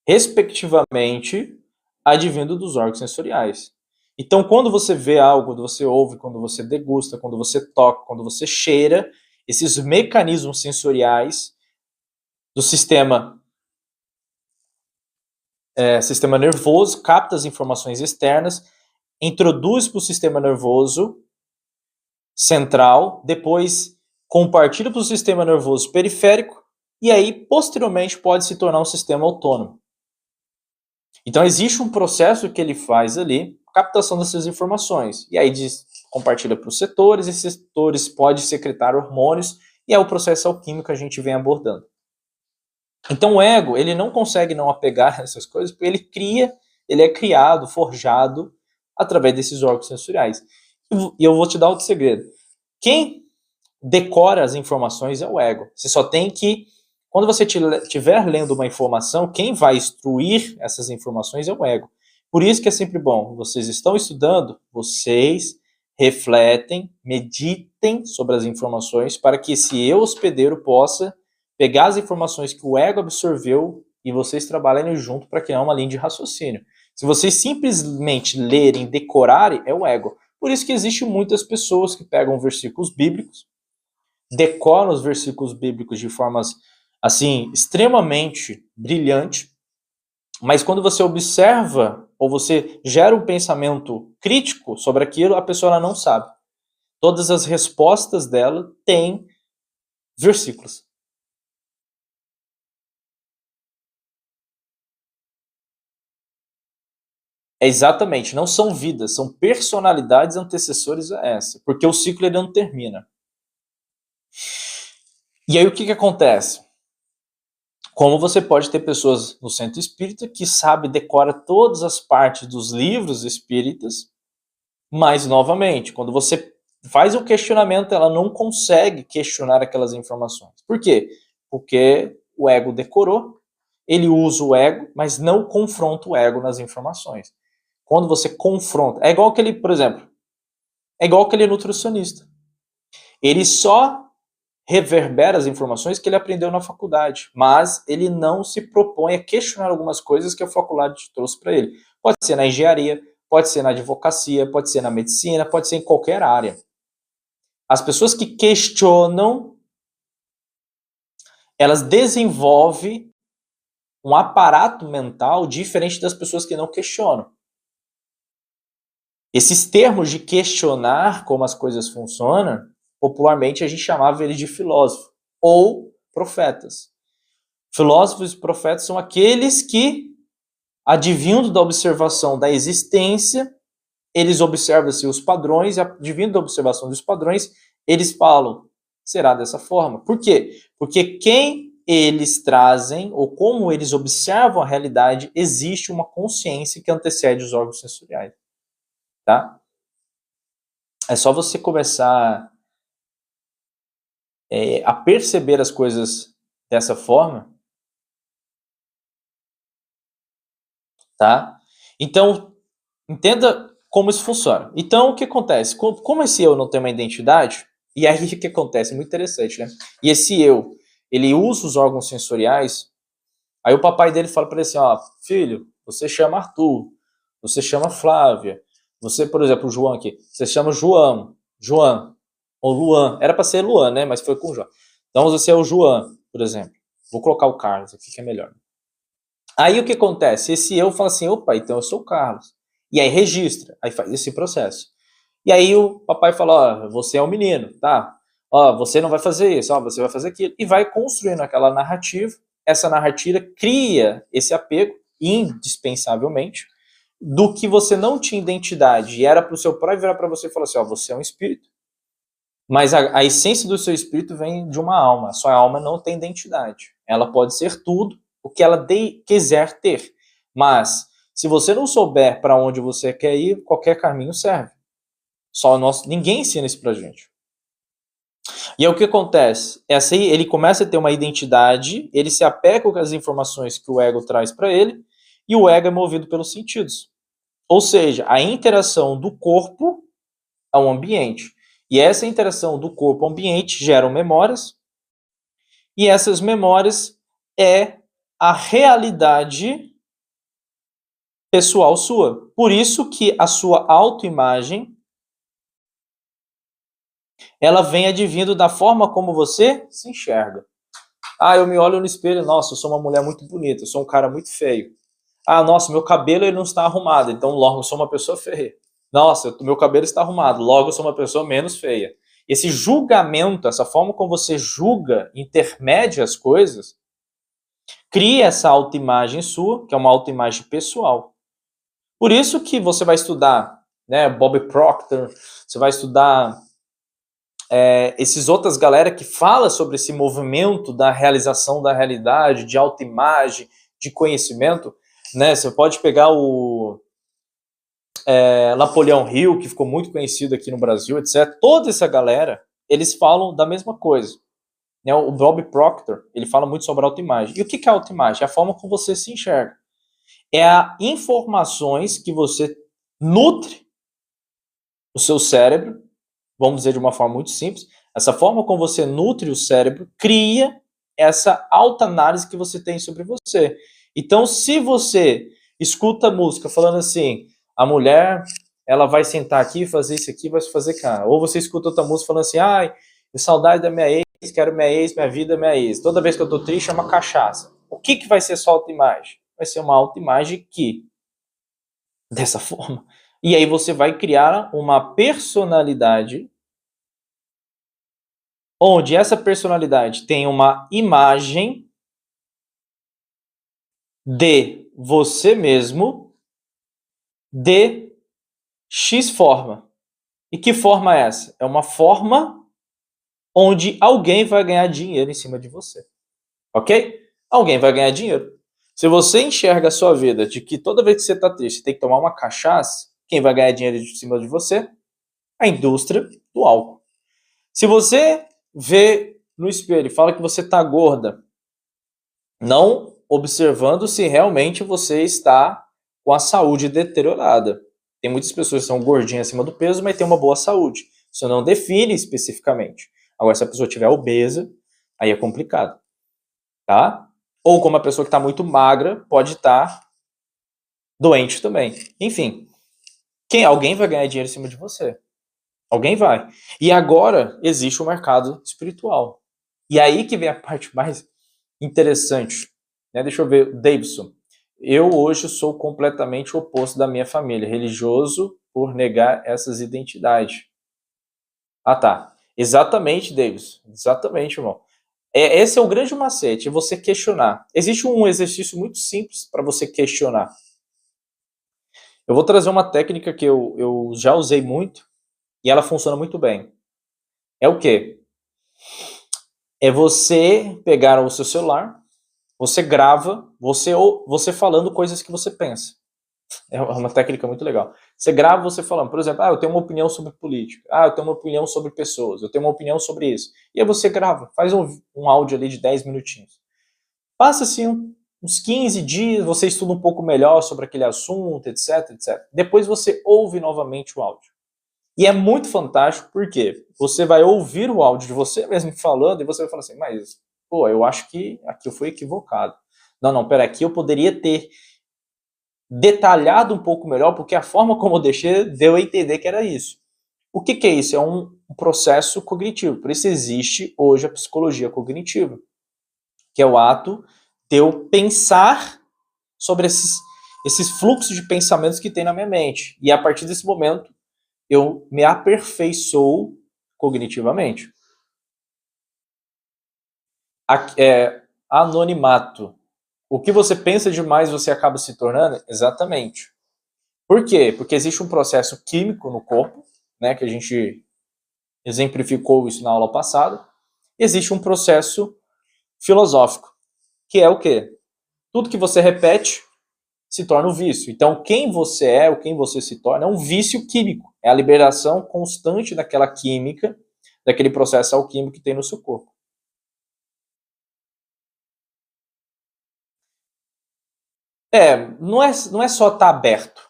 respectivamente advindo dos órgãos sensoriais. Então, quando você vê algo, quando você ouve, quando você degusta, quando você toca, quando você cheira, esses mecanismos sensoriais do sistema nervoso capta as informações externas, introduz para o sistema nervoso central, depois compartilha para o sistema nervoso periférico e aí, posteriormente, pode se tornar um sistema autônomo. Então, existe um processo que ele faz ali, captação dessas informações. E aí compartilha para os setores, esses setores podem secretar hormônios, e é o processo alquímico que a gente vem abordando. Então, o ego, ele não consegue não apegar a essas coisas, porque ele é criado, forjado, através desses órgãos sensoriais. E eu vou te dar outro segredo. Quem decora as informações é o ego. Você só tem que, quando você estiver lendo uma informação, quem vai instruir essas informações é o ego. Por isso que é sempre bom, vocês estão estudando, vocês refletem, meditem sobre as informações para que esse eu hospedeiro possa pegar as informações que o ego absorveu e vocês trabalhem junto para criar uma linha de raciocínio. Se vocês simplesmente lerem, decorarem, é o ego. Por isso que existem muitas pessoas que pegam versículos bíblicos, decoram os versículos bíblicos de formas assim extremamente brilhante, mas quando você observa ou você gera um pensamento crítico sobre aquilo, a pessoa ela não sabe. Todas as respostas dela têm versículos. É exatamente, não são vidas, são personalidades antecessores a essa, porque o ciclo ele não termina. E aí o que acontece? Como você pode ter pessoas no centro espírita que sabe, decora todas as partes dos livros espíritas, mas, novamente, quando você faz o questionamento, ela não consegue questionar aquelas informações. Por quê? Porque o ego decorou, ele usa o ego, mas não confronta o ego nas informações. Quando você confronta, é igual aquele, por exemplo, é igual aquele nutricionista. Ele só reverbera as informações que ele aprendeu na faculdade, mas ele não se propõe a questionar algumas coisas que a faculdade trouxe para ele. Pode ser na engenharia, pode ser na advocacia, pode ser na medicina, pode ser em qualquer área. As pessoas que questionam, elas desenvolvem um aparato mental diferente das pessoas que não questionam. Esses termos de questionar como as coisas funcionam, popularmente a gente chamava eles de filósofo ou profetas. Filósofos e profetas são aqueles que, advindo da observação da existência, eles observam-se os padrões, e advindo da observação dos padrões, eles falam, será dessa forma. Por quê? Porque quem eles trazem, ou como eles observam a realidade, existe uma consciência que antecede os órgãos sensoriais. Tá? É só você começar a perceber as coisas dessa forma, tá? Então, entenda como isso funciona. Então, o que acontece? Como esse eu não tem uma identidade, e aí o que acontece? Muito interessante, né? E esse eu, ele usa os órgãos sensoriais, aí o papai dele fala para ele assim, ó, filho, você chama Arthur, você chama Flávia, você, por exemplo, o João aqui, você chama João, ou Luan, era para ser Luan, né? Mas foi com o João. Então você é o João, por exemplo. Vou colocar o Carlos aqui que é melhor. Aí o que acontece? Esse eu fala assim, opa, então eu sou o Carlos. E aí registra, aí faz esse processo. E aí o papai fala, ó, você é um menino, tá? Ó, você não vai fazer isso, ó, você vai fazer aquilo. E vai construindo aquela narrativa. Essa narrativa cria esse apego, indispensavelmente, do que você não tinha identidade. E era para o seu pai virar para você e falar assim, ó, você é um espírito. Mas a essência do seu espírito vem de uma alma. A sua alma não tem identidade. Ela pode ser tudo o que ela quiser ter. Mas, se você não souber para onde você quer ir, qualquer caminho serve. Ninguém ensina isso pra gente. E aí o que acontece? Essa aí, ele começa a ter uma identidade, ele se apega com as informações que o ego traz para ele, e o ego é movido pelos sentidos. Ou seja, a interação do corpo ao ambiente. E essa interação do corpo ao ambiente geram memórias, e essas memórias é a realidade pessoal sua. Por isso que a sua autoimagem ela vem advindo da forma como você se enxerga. Ah, eu me olho no espelho, nossa, eu sou uma mulher muito bonita, eu sou um cara muito feio. Ah, nossa, meu cabelo ele não está arrumado, então logo eu sou uma pessoa feia. Nossa, meu cabelo está arrumado, logo eu sou uma pessoa menos feia. Esse julgamento, essa forma como você julga, intermédia as coisas, cria essa autoimagem sua, que é uma autoimagem pessoal. Por isso que você vai estudar, né, Bob Proctor, você vai estudar esses outras galera que fala sobre esse movimento da realização da realidade, de autoimagem, de conhecimento, né? Você pode pegar o Napoleão Hill, que ficou muito conhecido aqui no Brasil, etc. Toda essa galera, eles falam da mesma coisa. Né? O Bob Proctor, ele fala muito sobre autoimagem. E o que é autoimagem? É a forma como você se enxerga. É a informações que você nutre o seu cérebro, vamos dizer de uma forma muito simples, essa forma como você nutre o cérebro cria essa autoanálise que você tem sobre você. Então, se você escuta música falando assim, a mulher, ela vai sentar aqui, fazer isso aqui, vai fazer cá. Ou você escuta outra música falando assim, ai, saudade da minha ex, quero minha ex, minha vida, minha ex. Toda vez que eu tô triste é uma cachaça. O que vai ser sua autoimagem? Vai ser uma autoimagem que, dessa forma. E aí você vai criar uma personalidade onde essa personalidade tem uma imagem de você mesmo de X forma. E que forma é essa? É uma forma onde alguém vai ganhar dinheiro em cima de você. Ok? Alguém vai ganhar dinheiro. Se você enxerga a sua vida de que toda vez que você está triste, você tem que tomar uma cachaça, quem vai ganhar dinheiro em cima de você? A indústria do álcool. Se você vê no espelho e fala que você está gorda, não observando se realmente você está com a saúde deteriorada. Tem muitas pessoas que são gordinhas acima do peso, mas têm uma boa saúde. Isso não define especificamente. Agora, se a pessoa estiver obesa, aí é complicado. Tá? Ou como a pessoa que está muito magra, pode estar doente também. Enfim, alguém vai ganhar dinheiro em cima de você. Alguém vai. E agora existe o mercado espiritual. E aí que vem a parte mais interessante. Né? Deixa eu ver, Davidson. Eu hoje sou completamente o oposto da minha família, religioso por negar essas identidades. Ah, tá. Exatamente, Davidson. Exatamente, irmão. Esse é o grande macete, você questionar. Existe um exercício muito simples para você questionar. Eu vou trazer uma técnica que eu já usei muito e ela funciona muito bem. É o quê? É você pegar o seu celular, você grava, você falando coisas que você pensa. É uma técnica muito legal. Você grava você falando, por exemplo, eu tenho uma opinião sobre política, eu tenho uma opinião sobre pessoas, eu tenho uma opinião sobre isso. E aí você grava, faz um áudio ali de 10 minutinhos. Passa assim uns 15 dias, você estuda um pouco melhor sobre aquele assunto, etc, etc. Depois você ouve novamente o áudio. E é muito fantástico porque você vai ouvir o áudio de você mesmo falando e você vai falar assim, mas, pô, eu acho que aqui eu fui equivocado. Não, pera, aqui eu poderia ter detalhado um pouco melhor, porque a forma como eu deixei deu a entender que era isso. O que é isso? É um processo cognitivo. Por isso existe hoje a psicologia cognitiva, que é o ato de eu pensar sobre esses fluxos de pensamentos que tem na minha mente. E a partir desse momento, eu me aperfeiçoo cognitivamente. Anonimato. O que você pensa demais, você acaba se tornando? Exatamente. Por quê? Porque existe um processo químico no corpo, né, que a gente exemplificou isso na aula passada. Existe um processo filosófico, que é o quê? Tudo que você repete se torna um vício. Então, quem você é, ou quem você se torna, é um vício químico. É a liberação constante daquela química, daquele processo alquímico que tem no seu corpo. Não é só estar aberto.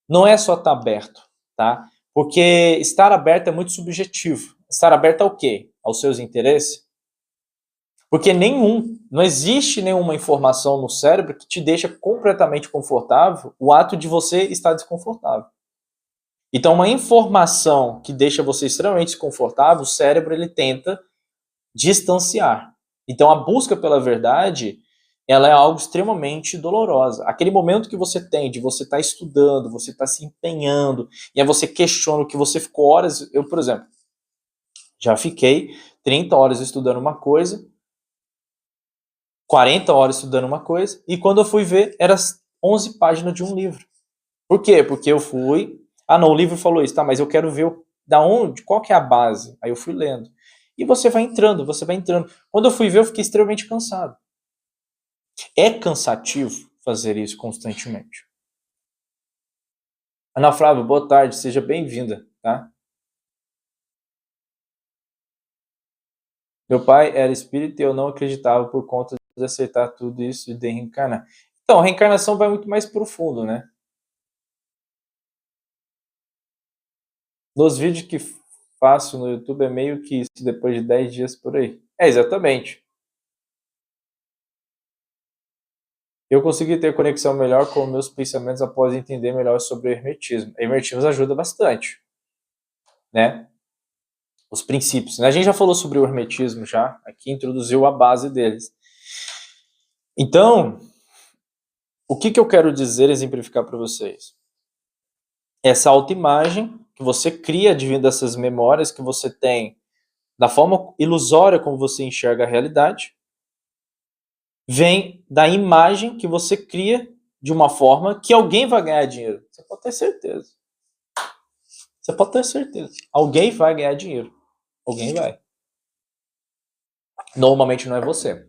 Não é só estar aberto, tá? Porque estar aberto é muito subjetivo. Estar aberto ao quê? Aos seus interesses? Porque não existe nenhuma informação no cérebro que te deixa completamente confortável o ato de você estar desconfortável. Então, uma informação que deixa você extremamente desconfortável, o cérebro ele tenta distanciar. Então, a busca pela verdade, ela é algo extremamente dolorosa. Aquele momento que você tem de você estar estudando, você estar se empenhando, e aí você questiona o que você ficou horas. Eu, por exemplo, já fiquei 30 horas estudando uma coisa, 40 horas estudando uma coisa, e quando eu fui ver, eram 11 páginas de um livro. Por quê? Porque eu fui. Não, o livro falou isso, tá, mas eu quero ver da onde, qual que é a base. Aí eu fui lendo. E você vai entrando, você vai entrando. Quando eu fui ver, eu fiquei extremamente cansado. É cansativo fazer isso constantemente. Ana Flávia, boa tarde, seja bem-vinda, tá? Meu pai era espírita e eu não acreditava por conta de aceitar tudo isso e de reencarnar. Então, a reencarnação vai muito mais profundo, né? Nos vídeos que faço no YouTube é meio que isso, depois de 10 dias por aí. Exatamente. Eu consegui ter conexão melhor com meus pensamentos após entender melhor sobre o hermetismo. O hermetismo ajuda bastante, né? Os princípios. Né? A gente já falou sobre o hermetismo já, aqui introduziu a base deles. Então, o que eu quero dizer, exemplificar para vocês? Essa autoimagem que você cria devido a essas memórias que você tem da forma ilusória como você enxerga a realidade, vem da imagem que você cria de uma forma que alguém vai ganhar dinheiro. Você pode ter certeza. Você pode ter certeza. Alguém vai ganhar dinheiro. Alguém vai. Normalmente não é você.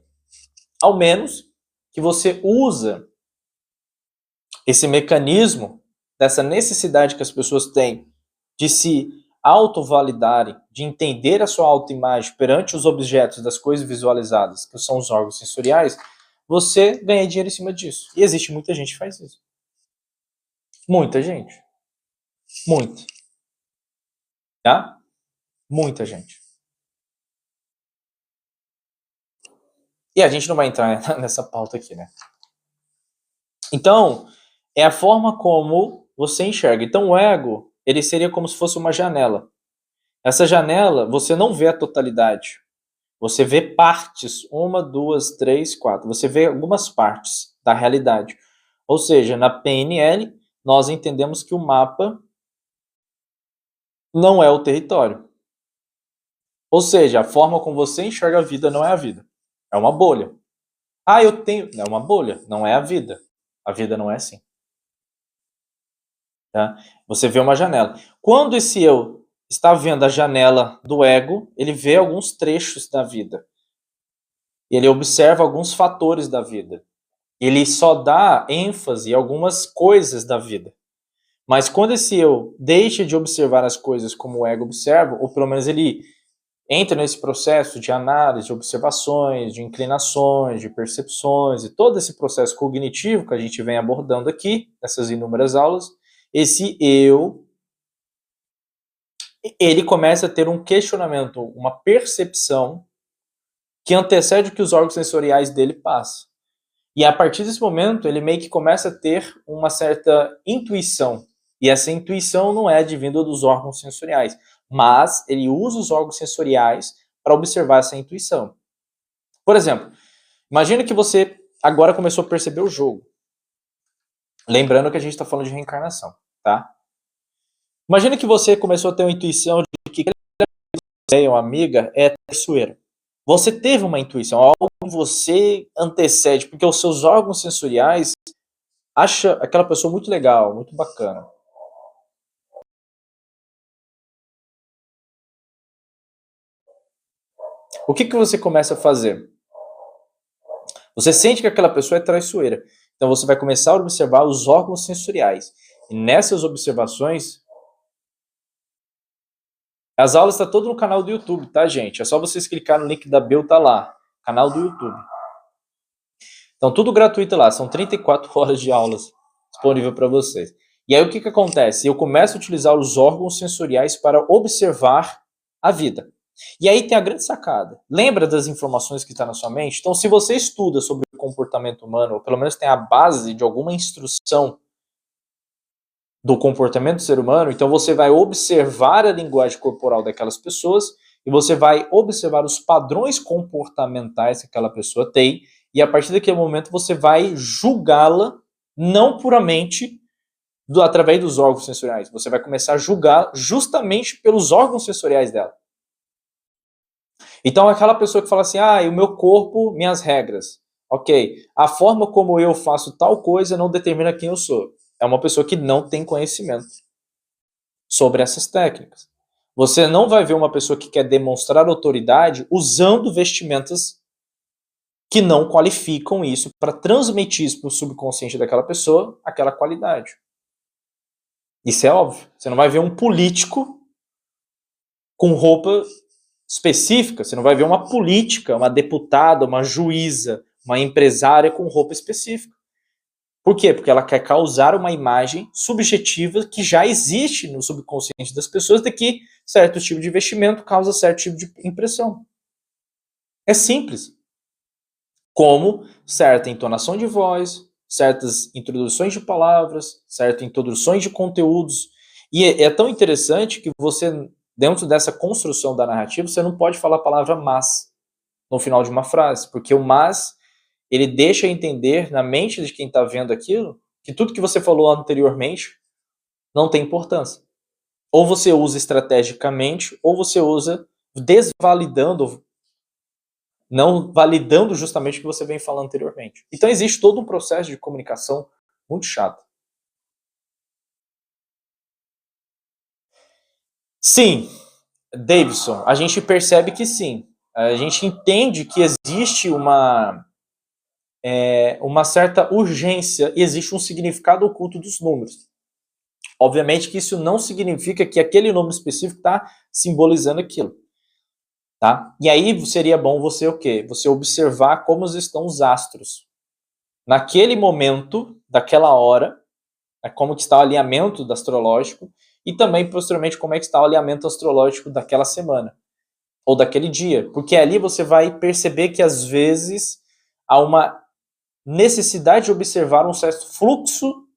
Ao menos que você usa esse mecanismo dessa necessidade que as pessoas têm de se autovalidarem, de entender a sua autoimagem perante os objetos das coisas visualizadas, que são os órgãos sensoriais, você ganha dinheiro em cima disso. E existe muita gente que faz isso. Muita gente. Muita. Tá? Muita gente. E a gente não vai entrar nessa pauta aqui, né? Então, é a forma como você enxerga. Então, o ego, ele seria como se fosse uma janela. Essa janela, você não vê a totalidade. Você vê partes, 1, 2, 3, 4. Você vê algumas partes da realidade. Ou seja, na PNL, nós entendemos que o mapa não é o território. Ou seja, a forma como você enxerga a vida não é a vida. É uma bolha. Ah, eu tenho. É uma bolha, não é a vida. A vida não é assim. Tá? Você vê uma janela. Quando esse eu está vendo a janela do ego, ele vê alguns trechos da vida. Ele observa alguns fatores da vida. Ele só dá ênfase a algumas coisas da vida. Mas quando esse eu deixa de observar as coisas como o ego observa, ou pelo menos ele entra nesse processo de análise, de observações, de inclinações, de percepções, e todo esse processo cognitivo que a gente vem abordando aqui, nessas inúmeras aulas, esse eu, ele começa a ter um questionamento, uma percepção que antecede o que os órgãos sensoriais dele passam. E a partir desse momento, ele meio que começa a ter uma certa intuição. E essa intuição não é advinda dos órgãos sensoriais, mas ele usa os órgãos sensoriais para observar essa intuição. Por exemplo, imagina que você agora começou a perceber o jogo. Lembrando que a gente está falando de reencarnação, tá? Imagina que você começou a ter uma intuição de que uma amiga é traiçoeira. Você teve uma intuição, algo que você antecede, porque os seus órgãos sensoriais acha aquela pessoa muito legal, muito bacana. O que você começa a fazer? Você sente que aquela pessoa é traiçoeira. Então você vai começar a observar os órgãos sensoriais. E nessas observações, as aulas estão todas no canal do YouTube, tá, gente? É só vocês clicar no link da Bel, tá lá. Canal do YouTube. Então tudo gratuito lá, são 34 horas de aulas disponível para vocês. E aí o que acontece? Eu começo a utilizar os órgãos sensoriais para observar a vida. E aí tem a grande sacada. Lembra das informações que está na sua mente? Então, se você estuda sobre o comportamento humano, ou pelo menos tem a base de alguma instrução do comportamento do ser humano, então você vai observar a linguagem corporal daquelas pessoas e você vai observar os padrões comportamentais que aquela pessoa tem, e a partir daquele momento você vai julgá-la não puramente através dos órgãos sensoriais. Você vai começar a julgar justamente pelos órgãos sensoriais dela. Então, aquela pessoa que fala assim, o meu corpo, minhas regras. Ok, a forma como eu faço tal coisa não determina quem eu sou. É uma pessoa que não tem conhecimento sobre essas técnicas. Você não vai ver uma pessoa que quer demonstrar autoridade usando vestimentas que não qualificam isso para transmitir para o subconsciente daquela pessoa aquela qualidade. Isso é óbvio. Você não vai ver um político com roupa específica, você não vai ver uma política, uma deputada, uma juíza, uma empresária com roupa específica. Por quê? Porque ela quer causar uma imagem subjetiva que já existe no subconsciente das pessoas de que certo tipo de vestimento causa certo tipo de impressão. É simples. Como certa entonação de voz, certas introduções de palavras, certas introduções de conteúdos. E é tão interessante que você, dentro dessa construção da narrativa, você não pode falar a palavra mas no final de uma frase, porque o mas, ele deixa entender na mente de quem está vendo aquilo que tudo que você falou anteriormente não tem importância. Ou você usa estrategicamente, ou você usa desvalidando, não validando justamente o que você vem falando anteriormente. Então existe todo um processo de comunicação muito chato. Sim, Davidson, a gente percebe que sim. A gente entende que existe uma certa urgência e existe um significado oculto dos números. Obviamente que isso não significa que aquele número específico está simbolizando aquilo. Tá? E aí seria bom você o quê? Você observar como estão os astros. Naquele momento, daquela hora, como que está o alinhamento astrológico e também, posteriormente, como é que está o alinhamento astrológico daquela semana ou daquele dia. Porque ali você vai perceber que, às vezes, há uma necessidade de observar um certo fluxo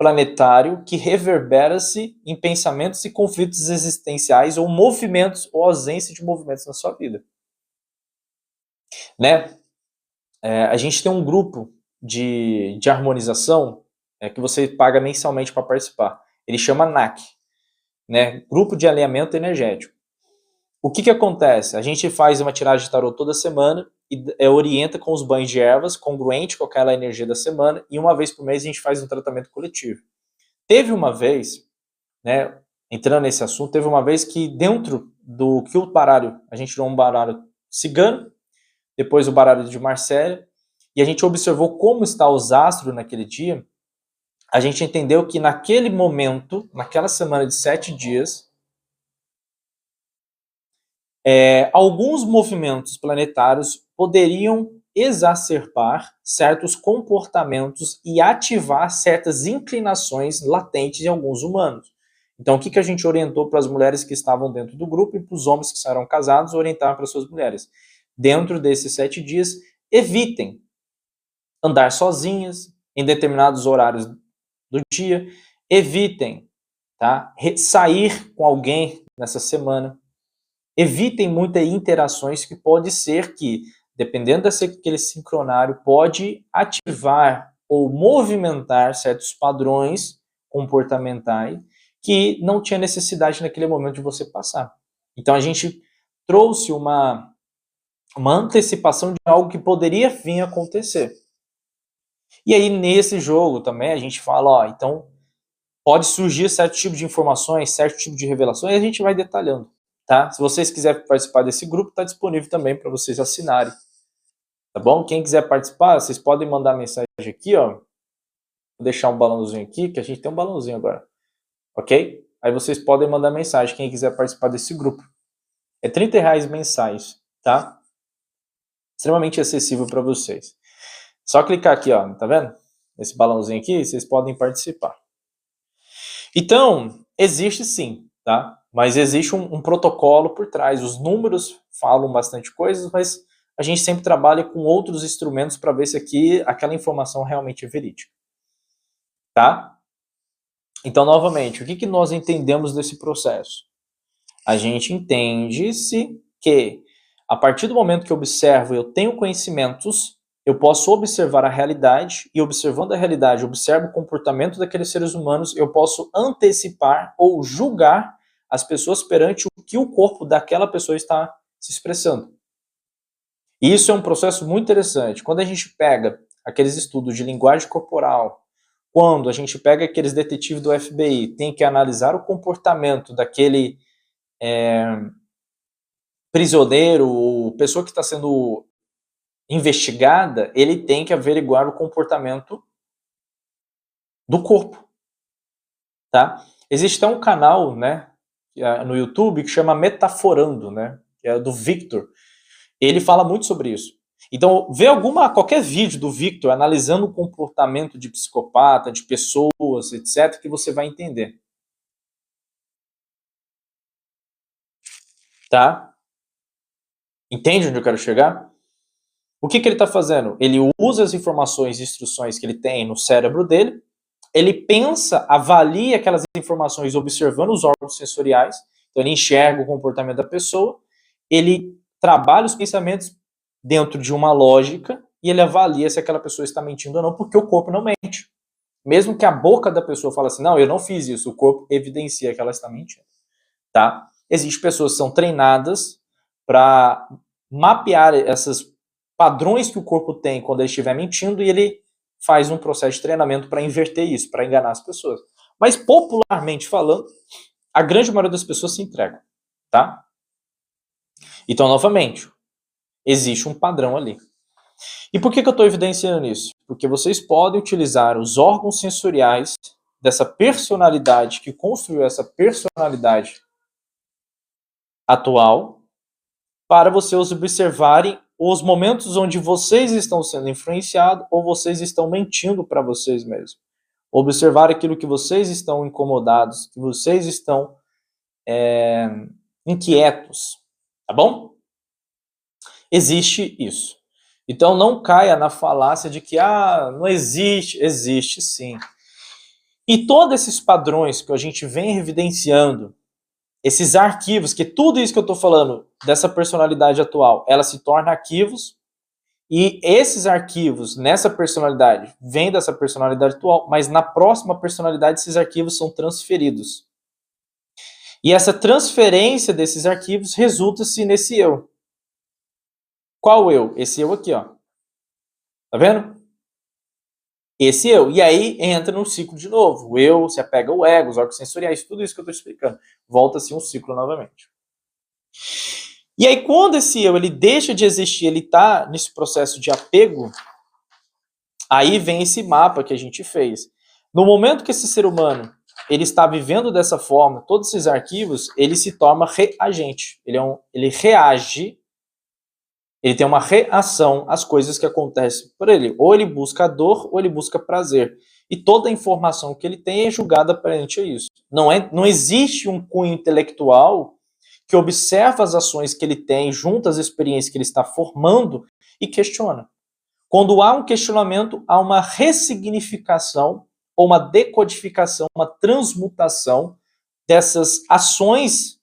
planetário que reverbera-se em pensamentos e conflitos existenciais ou movimentos ou ausência de movimentos na sua vida. Né? A gente tem um grupo de harmonização que você paga mensalmente para participar. Ele chama NAC, né? Grupo de Alinhamento Energético. O que acontece? A gente faz uma tiragem de tarô toda semana e orienta com os banhos de ervas, congruente com aquela energia da semana, e uma vez por mês a gente faz um tratamento coletivo. Teve uma vez, né, entrando nesse assunto, teve uma vez que dentro do que o baralho, a gente tirou um baralho cigano, depois o baralho de Marcélia, e a gente observou como está os astros naquele dia. A gente entendeu que naquele momento, naquela semana de 7 dias, alguns movimentos planetários poderiam exacerbar certos comportamentos e ativar certas inclinações latentes em alguns humanos. Então, o que a gente orientou para as mulheres que estavam dentro do grupo e para os homens que eram casados, orientar para suas mulheres? Dentro desses 7 dias, evitem andar sozinhas em determinados horários do dia, evitem, tá, sair com alguém nessa semana, evitem muitas interações que pode ser que, dependendo daquele sincronário, pode ativar ou movimentar certos padrões comportamentais que não tinha necessidade naquele momento de você passar. Então a gente trouxe uma antecipação de algo que poderia vir a acontecer. E aí nesse jogo também a gente fala, ó, então pode surgir certo tipo de informações, certo tipo de revelações, e a gente vai detalhando. Tá? Se vocês quiserem participar desse grupo, está disponível também para vocês assinarem. Tá bom? Quem quiser participar, vocês podem mandar mensagem aqui, ó. Vou deixar um balãozinho aqui, que a gente tem um balãozinho agora. Ok? Aí vocês podem mandar mensagem, quem quiser participar desse grupo. É R$30 mensais, tá? Extremamente acessível para vocês. Só clicar aqui, ó, tá vendo? Esse balãozinho aqui, vocês podem participar. Então, existe sim, tá? Mas existe um protocolo por trás. Os números falam bastante coisas, mas a gente sempre trabalha com outros instrumentos para ver se aquela informação realmente é verídica. Tá? Então, novamente, o que nós entendemos desse processo? A gente entende-se que, a partir do momento que eu observo, eu tenho conhecimentos, eu posso observar a realidade, e observando a realidade, observo o comportamento daqueles seres humanos, eu posso antecipar ou julgar as pessoas perante o que o corpo daquela pessoa está se expressando. E isso é um processo muito interessante. Quando a gente pega aqueles estudos de linguagem corporal, quando a gente pega aqueles detetives do FBI, tem que analisar o comportamento daquele prisioneiro ou pessoa que está sendo investigada, ele tem que averiguar o comportamento do corpo, tá? Existe um canal, né, no YouTube que chama Metaforando, né, que é do Victor. Ele fala muito sobre isso. Então, vê qualquer vídeo do Victor analisando o comportamento de psicopata, de pessoas, etc, que você vai entender. Tá? Entende onde eu quero chegar? O que ele está fazendo? Ele usa as informações e instruções que ele tem no cérebro dele, ele pensa, avalia aquelas informações observando os órgãos sensoriais, então ele enxerga o comportamento da pessoa, ele trabalha os pensamentos dentro de uma lógica e ele avalia se aquela pessoa está mentindo ou não, porque o corpo não mente. Mesmo que a boca da pessoa fale assim, não, eu não fiz isso, o corpo evidencia que ela está mentindo. Tá? Existem pessoas que são treinadas para mapear esses padrões que o corpo tem quando ele estiver mentindo e ele faz um processo de treinamento para inverter isso, para enganar as pessoas. Mas, popularmente falando, a grande maioria das pessoas se entregam, tá? Então, novamente, existe um padrão ali. E por que eu estou evidenciando isso? Porque vocês podem utilizar os órgãos sensoriais dessa personalidade que construiu essa personalidade atual para vocês observarem os momentos onde vocês estão sendo influenciados ou vocês estão mentindo para vocês mesmos. Observar aquilo que vocês estão incomodados, que vocês estão inquietos, tá bom? Existe isso. Então não caia na falácia de que não existe. Existe sim. E todos esses padrões que a gente vem evidenciando, esses arquivos, que tudo isso que eu estou falando dessa personalidade atual, ela se torna arquivos, e esses arquivos nessa personalidade vêm dessa personalidade atual, mas na próxima personalidade esses arquivos são transferidos. E essa transferência desses arquivos resulta-se nesse eu. Qual eu? Esse eu aqui, ó. Tá vendo? Esse eu. E aí entra no ciclo de novo. O eu se apega ao ego, os órgãos sensoriais, tudo isso que eu estou explicando. Volta-se um ciclo novamente. E aí quando esse eu ele deixa de existir, ele está nesse processo de apego, aí vem esse mapa que a gente fez. No momento que esse ser humano ele está vivendo dessa forma, todos esses arquivos, ele se torna reagente. Ele reage, ele tem uma reação às coisas que acontecem por ele. Ou ele busca dor, ou ele busca prazer. E toda a informação que ele tem é julgada perante isso. Não existe um cunho intelectual que observa as ações que ele tem junto às experiências que ele está formando e questiona. Quando há um questionamento, há uma ressignificação ou uma decodificação, uma transmutação dessas ações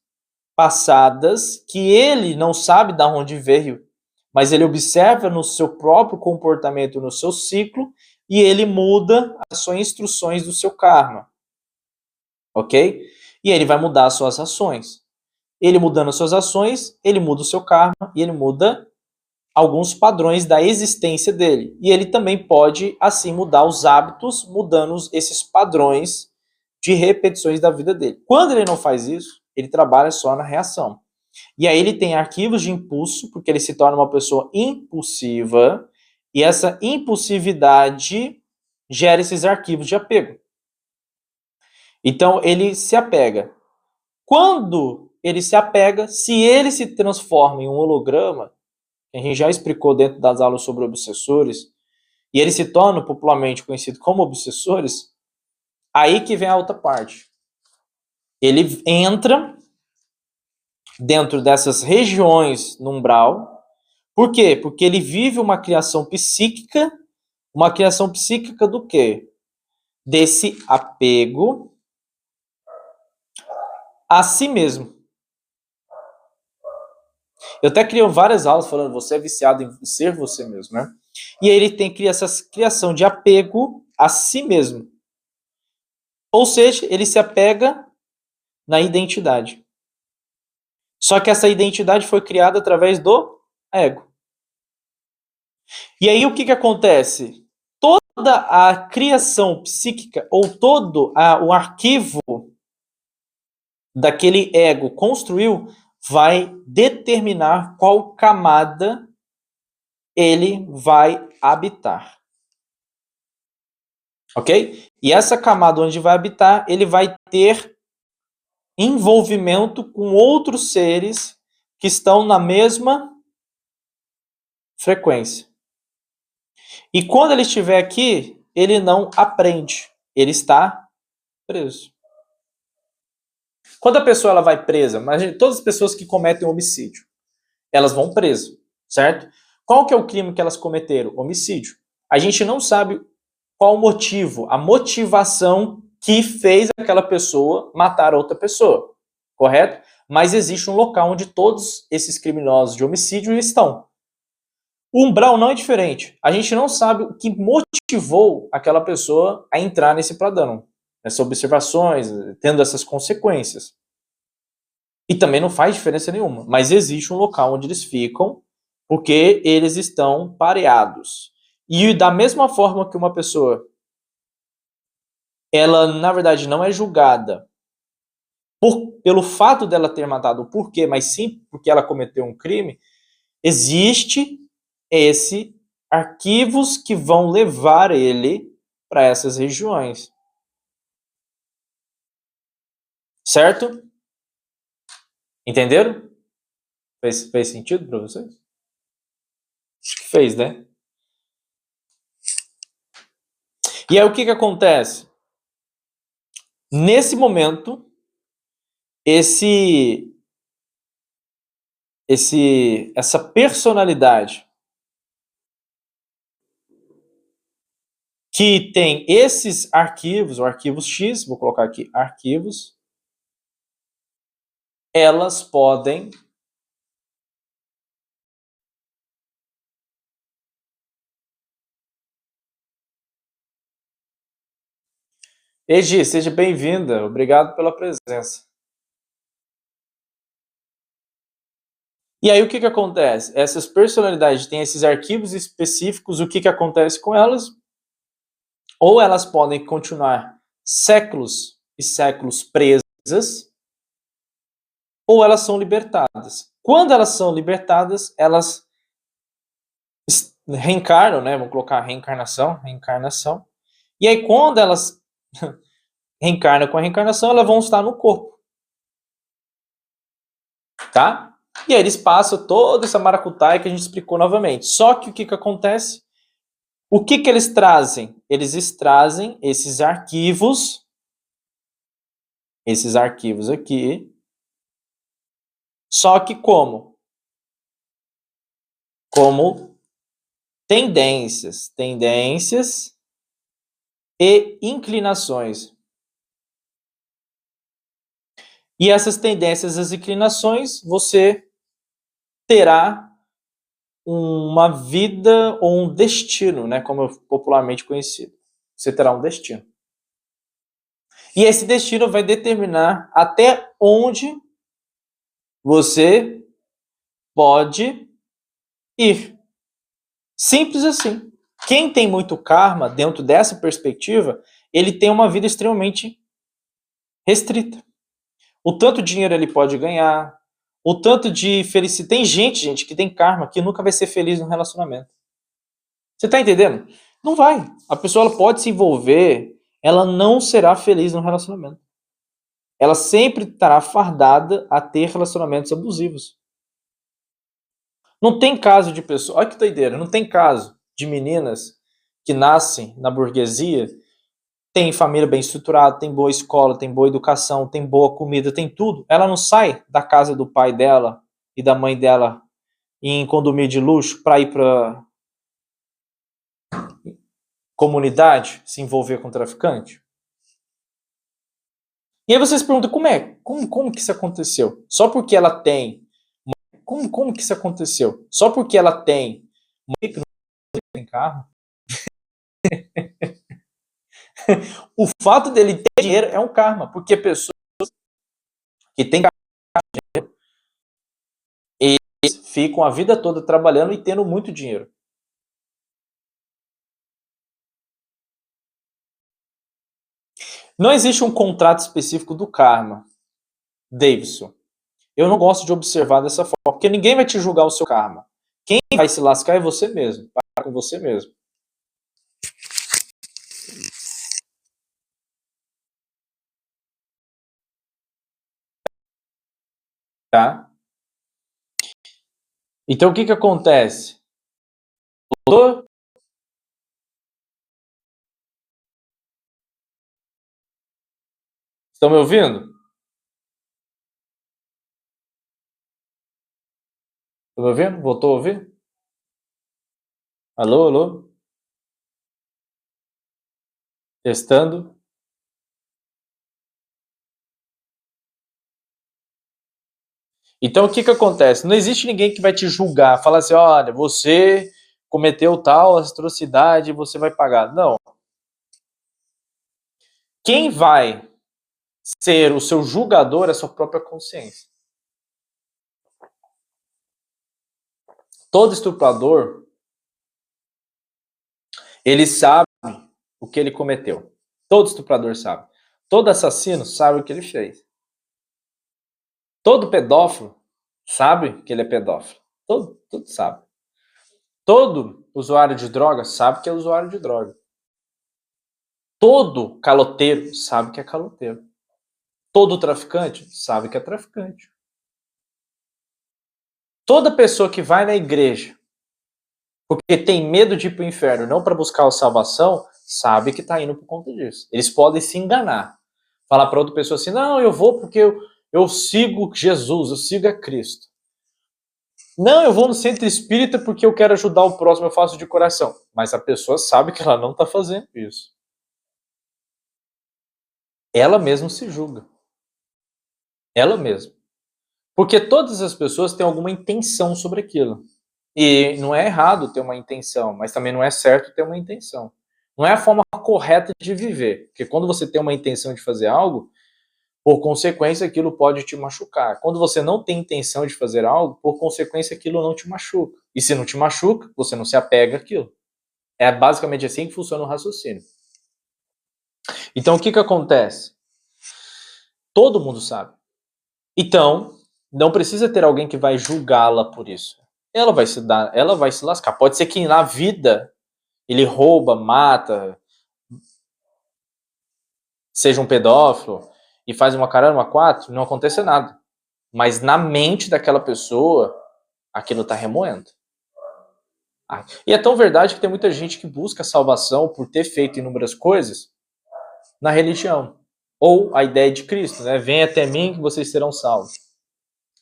passadas que ele não sabe de onde veio, mas ele observa no seu próprio comportamento, no seu ciclo, e ele muda as suas instruções do seu karma. Ok? E ele vai mudar as suas ações. Ele mudando as suas ações, ele muda o seu karma e ele muda alguns padrões da existência dele. E ele também pode, assim, mudar os hábitos, mudando esses padrões de repetições da vida dele. Quando ele não faz isso, ele trabalha só na reação. E aí ele tem arquivos de impulso, porque ele se torna uma pessoa impulsiva, e essa impulsividade gera esses arquivos de apego. Então ele se apega. Quando ele se apega, se ele se transforma em um holograma, que a gente já explicou dentro das aulas sobre obsessores, e ele se torna popularmente conhecido como obsessores, aí que vem a outra parte. Ele entra dentro dessas regiões no umbral. Por quê? Porque ele vive uma criação psíquica do quê? Desse apego a si mesmo. Eu até criei várias aulas falando você é viciado em ser você mesmo, né? E aí ele tem essa criação de apego a si mesmo. Ou seja, ele se apega na identidade. Só que essa identidade foi criada através do ego. E aí o que acontece? Toda a criação psíquica, ou todo o arquivo daquele ego construiu, vai determinar qual camada ele vai habitar. Ok? E essa camada onde vai habitar, ele vai ter envolvimento com outros seres que estão na mesma frequência. E quando ele estiver aqui, ele não aprende, ele está preso. Quando a pessoa ela vai presa, imagine todas as pessoas que cometem homicídio, elas vão presas, certo? Qual que é o crime que elas cometeram? Homicídio. A gente não sabe qual o motivo, a motivação que fez aquela pessoa matar outra pessoa, correto? Mas existe um local onde todos esses criminosos de homicídio estão. O umbral não é diferente. A gente não sabe o que motivou aquela pessoa a entrar nesse padrão, essas observações, tendo essas consequências. E também não faz diferença nenhuma, mas existe um local onde eles ficam, porque eles estão pareados. E da mesma forma que uma pessoa, ela na verdade não é julgada pelo fato dela ter matado o porquê, mas sim porque ela cometeu um crime, existe esse arquivos que vão levar ele para essas regiões. Certo? Entenderam? Fez sentido para vocês? Acho que fez, né? E aí o que acontece? Nesse momento, essa personalidade que tem esses arquivos, o arquivo X, vou colocar aqui arquivos, elas podem Egi, seja bem-vinda, obrigado pela presença. E aí o que acontece? Essas personalidades têm esses arquivos específicos, o que acontece com elas? Ou elas podem continuar séculos e séculos presas, ou elas são libertadas. Quando elas são libertadas, elas reencarnam, né? Vamos colocar reencarnação. E aí quando elas reencarnam com a reencarnação, elas vão estar no corpo. Tá? E aí eles passam toda essa maracutaia que a gente explicou novamente. Só que o que acontece? O que eles trazem? Eles trazem esses arquivos aqui, só que como tendências e inclinações. E essas tendências e as inclinações, você terá uma vida ou um destino, né, como é popularmente conhecido. Você terá um destino. E esse destino vai determinar até onde você pode ir. Simples assim. Quem tem muito karma, dentro dessa perspectiva, ele tem uma vida extremamente restrita. O tanto de dinheiro ele pode ganhar, o tanto de felicidade. Tem gente, que tem karma que nunca vai ser feliz no relacionamento. Você tá entendendo? Não vai. A pessoa ela pode se envolver, ela não será feliz no relacionamento. Ela sempre estará fardada a ter relacionamentos abusivos. Não tem caso de pessoa. Olha que doideira, não tem caso de meninas que nascem na burguesia, tem família bem estruturada, tem boa escola, tem boa educação, tem boa comida, tem tudo. Ela não sai da casa do pai dela e da mãe dela em condomínio de luxo para ir para comunidade se envolver com traficante? E aí vocês perguntam, como que isso aconteceu? Só porque ela tem... Como que isso aconteceu? Só porque ela tem carro? O fato dele ter dinheiro é um karma, porque pessoas que têm dinheiro, eles ficam a vida toda trabalhando e tendo muito dinheiro. Não existe um contrato específico do karma, Davidson. Eu não gosto de observar dessa forma, porque ninguém vai te julgar o seu karma. Quem vai se lascar é você mesmo. Para com você mesmo. Tá? Então o que acontece? Estão me ouvindo? Estão me ouvindo? Voltou a ouvir? Alô, alô? Testando. Então o que acontece? Não existe ninguém que vai te julgar, falar assim, olha, você cometeu tal atrocidade, você vai pagar. Não. Quem vai ser o seu julgador é a sua própria consciência. Todo estuprador, ele sabe o que ele cometeu. Todo estuprador sabe. Todo assassino sabe o que ele fez. Todo pedófilo sabe que ele é pedófilo. Todo sabe. Todo usuário de droga sabe que é usuário de droga. Todo caloteiro sabe que é caloteiro. Todo traficante sabe que é traficante. Toda pessoa que vai na igreja porque tem medo de ir para o inferno, não para buscar a salvação, sabe que está indo por conta disso. Eles podem se enganar. Falar para outra pessoa assim, não, eu vou porque eu sigo Jesus, eu sigo a Cristo. Não, eu vou no centro espírita porque eu quero ajudar o próximo, eu faço de coração. Mas a pessoa sabe que ela não está fazendo isso. Ela mesma se julga. Ela mesma. Porque todas as pessoas têm alguma intenção sobre aquilo. E não é errado ter uma intenção, mas também não é certo ter uma intenção. Não é a forma correta de viver. Porque quando você tem uma intenção de fazer algo, por consequência, aquilo pode te machucar. Quando você não tem intenção de fazer algo, por consequência, aquilo não te machuca. E se não te machuca, você não se apega àquilo. É basicamente assim que funciona o raciocínio. Então, o que acontece? Todo mundo sabe. Então, não precisa ter alguém que vai julgá-la por isso. Ela vai se lascar. Pode ser que na vida ele rouba, mata, seja um pedófilo e faz uma caramba, quatro, não acontece nada. Mas na mente daquela pessoa, aquilo está remoendo. E é tão verdade que tem muita gente que busca salvação por ter feito inúmeras coisas na religião. Ou a ideia de Cristo, né? Venha até mim que vocês serão salvos.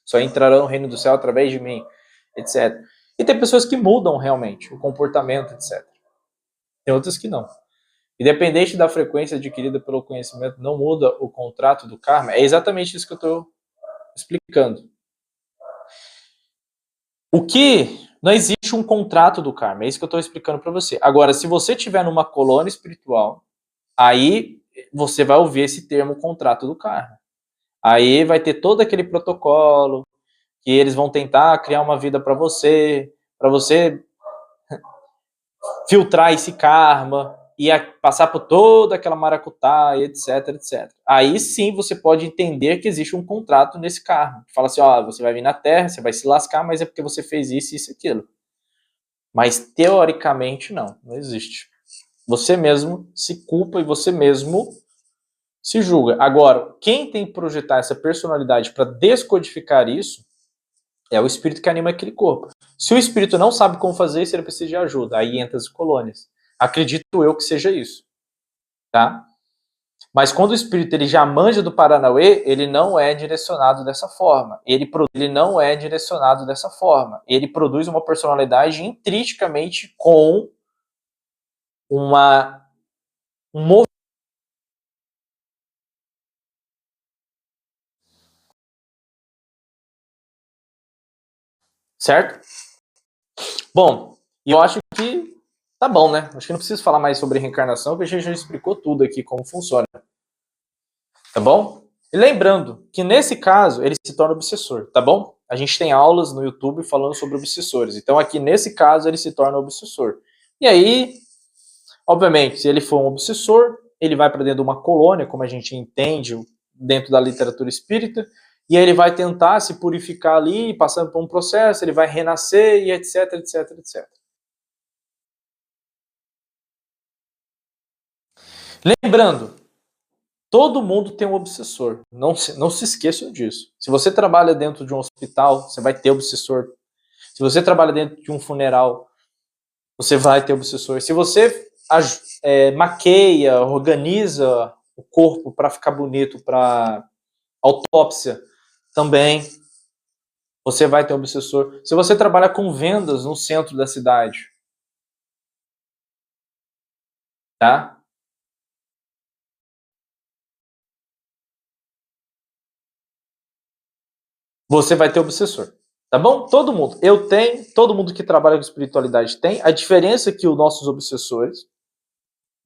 Só entrarão no reino do céu através de mim, etc. E tem pessoas que mudam realmente o comportamento, etc. Tem outras que não. Independente da frequência adquirida pelo conhecimento, não muda o contrato do karma. É exatamente isso que eu estou explicando. O que não existe um contrato do karma, é isso que eu estou explicando para você. Agora, se você estiver numa colônia espiritual, aí você vai ouvir esse termo contrato do karma. Aí vai ter todo aquele protocolo que eles vão tentar criar uma vida para você filtrar esse karma e passar por toda aquela maracutaia, etc, etc. Aí sim você pode entender que existe um contrato nesse karma. Fala assim, ó, você vai vir na Terra, você vai se lascar, mas é porque você fez isso, isso e aquilo. Mas teoricamente não existe. Você mesmo se culpa e você mesmo se julga. Agora, quem tem que projetar essa personalidade para descodificar isso é o espírito que anima aquele corpo. Se o espírito não sabe como fazer isso, ele precisa de ajuda. Aí entra as colônias. Acredito eu que seja isso. Tá? Mas quando o espírito ele já manja do Paranauê, ele não é direcionado dessa forma. Ele não é direcionado dessa forma. Ele produz uma personalidade intrinsecamente com um movimento. Certo? Bom, e eu acho que tá bom, né? Acho que não preciso falar mais sobre reencarnação, porque a gente já explicou tudo aqui como funciona. Tá bom? E lembrando que nesse caso ele se torna obsessor, tá bom? A gente tem aulas no YouTube falando sobre obsessores. Então aqui nesse caso ele se torna obsessor. E aí, obviamente, se ele for um obsessor, ele vai para dentro de uma colônia, como a gente entende dentro da literatura espírita, e aí ele vai tentar se purificar ali, passando por um processo, ele vai renascer e etc, etc, etc. Lembrando, todo mundo tem um obsessor. Não se esqueçam disso. Se você trabalha dentro de um hospital, você vai ter obsessor. Se você trabalha dentro de um funeral, você vai ter obsessor. Se você maqueia, organiza o corpo para ficar bonito, para autópsia, também você vai ter obsessor. Se você trabalha com vendas no centro da cidade, tá? Você vai ter obsessor. Tá bom? Todo mundo. Eu tenho, todo mundo que trabalha com espiritualidade tem. A diferença é que os nossos obsessores,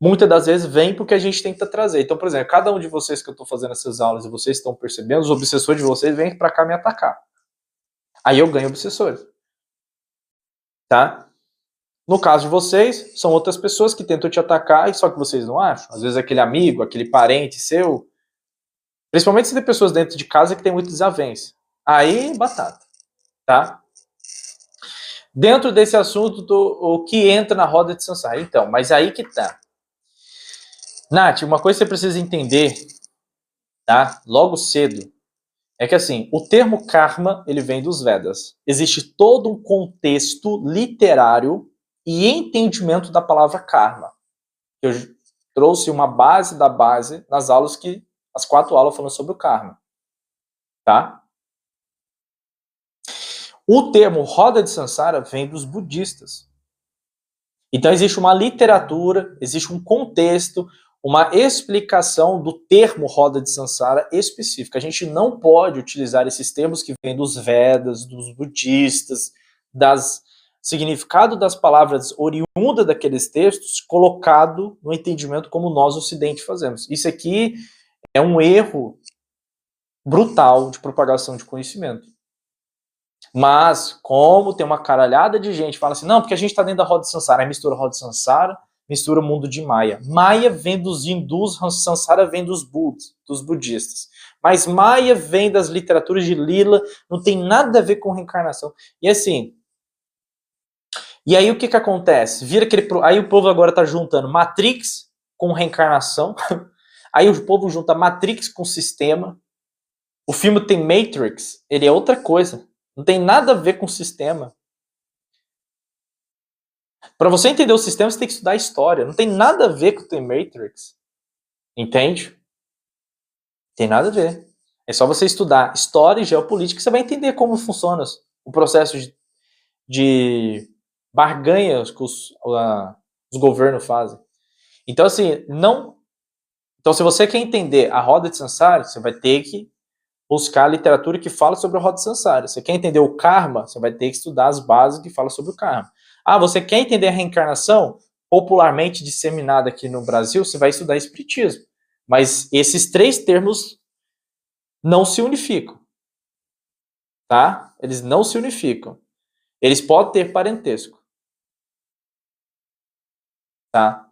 muitas das vezes, vêm porque a gente tenta trazer. Então, por exemplo, cada um de vocês que eu estou fazendo essas aulas e vocês estão percebendo, os obsessores de vocês vêm para cá me atacar. Aí eu ganho obsessores. Tá? No caso de vocês, são outras pessoas que tentam te atacar, só que vocês não acham. Às vezes aquele amigo, aquele parente seu. Principalmente se tem pessoas dentro de casa que tem muita desavença. Aí, batata. Tá? Dentro desse assunto, o que entra na roda de samsara. Então, mas aí que tá. Nath, uma coisa que você precisa entender, tá? Logo cedo, é que assim, o termo karma, ele vem dos Vedas. Existe todo um contexto literário e entendimento da palavra karma. Eu trouxe uma base da base nas aulas as 4 aulas falando sobre o karma, tá? O termo roda de Sansara vem dos budistas. Então existe uma literatura, existe um contexto, uma explicação do termo roda de Sansara específica. A gente não pode utilizar esses termos que vêm dos Vedas, dos budistas, das significado das palavras oriunda daqueles textos, colocado no entendimento como nós, Ocidente, fazemos. Isso aqui é um erro brutal de propagação de conhecimento. Mas, como tem uma caralhada de gente que fala assim, não, porque a gente está dentro da roda de Sansara, aí mistura roda de Sansara, mistura o mundo de Maya. Maya vem dos hindus, Sansara vem dos budistas. Mas Maya vem das literaturas de Lila, não tem nada a ver com reencarnação. E assim, e aí o que acontece? Vira aquele, aí o povo agora está juntando Matrix com reencarnação, aí o povo junta Matrix com sistema. O filme tem Matrix, ele é outra coisa. Não tem nada a ver com o sistema. Para você entender o sistema, você tem que estudar história. Não tem nada a ver com o The Matrix. Entende? Tem nada a ver. É só você estudar história e geopolítica que você vai entender como funciona o processo de barganhas que os governos fazem. Então, assim, não. Então, se você quer entender a roda de Sansara, você vai ter que buscar a literatura que fala sobre a roda de Sansara. Você quer entender o karma, você vai ter que estudar as bases que falam sobre o karma. Ah, você quer entender a reencarnação? Popularmente disseminada aqui no Brasil, você vai estudar espiritismo. Mas esses três termos não se unificam. Tá? Eles não se unificam. Eles podem ter parentesco. Tá?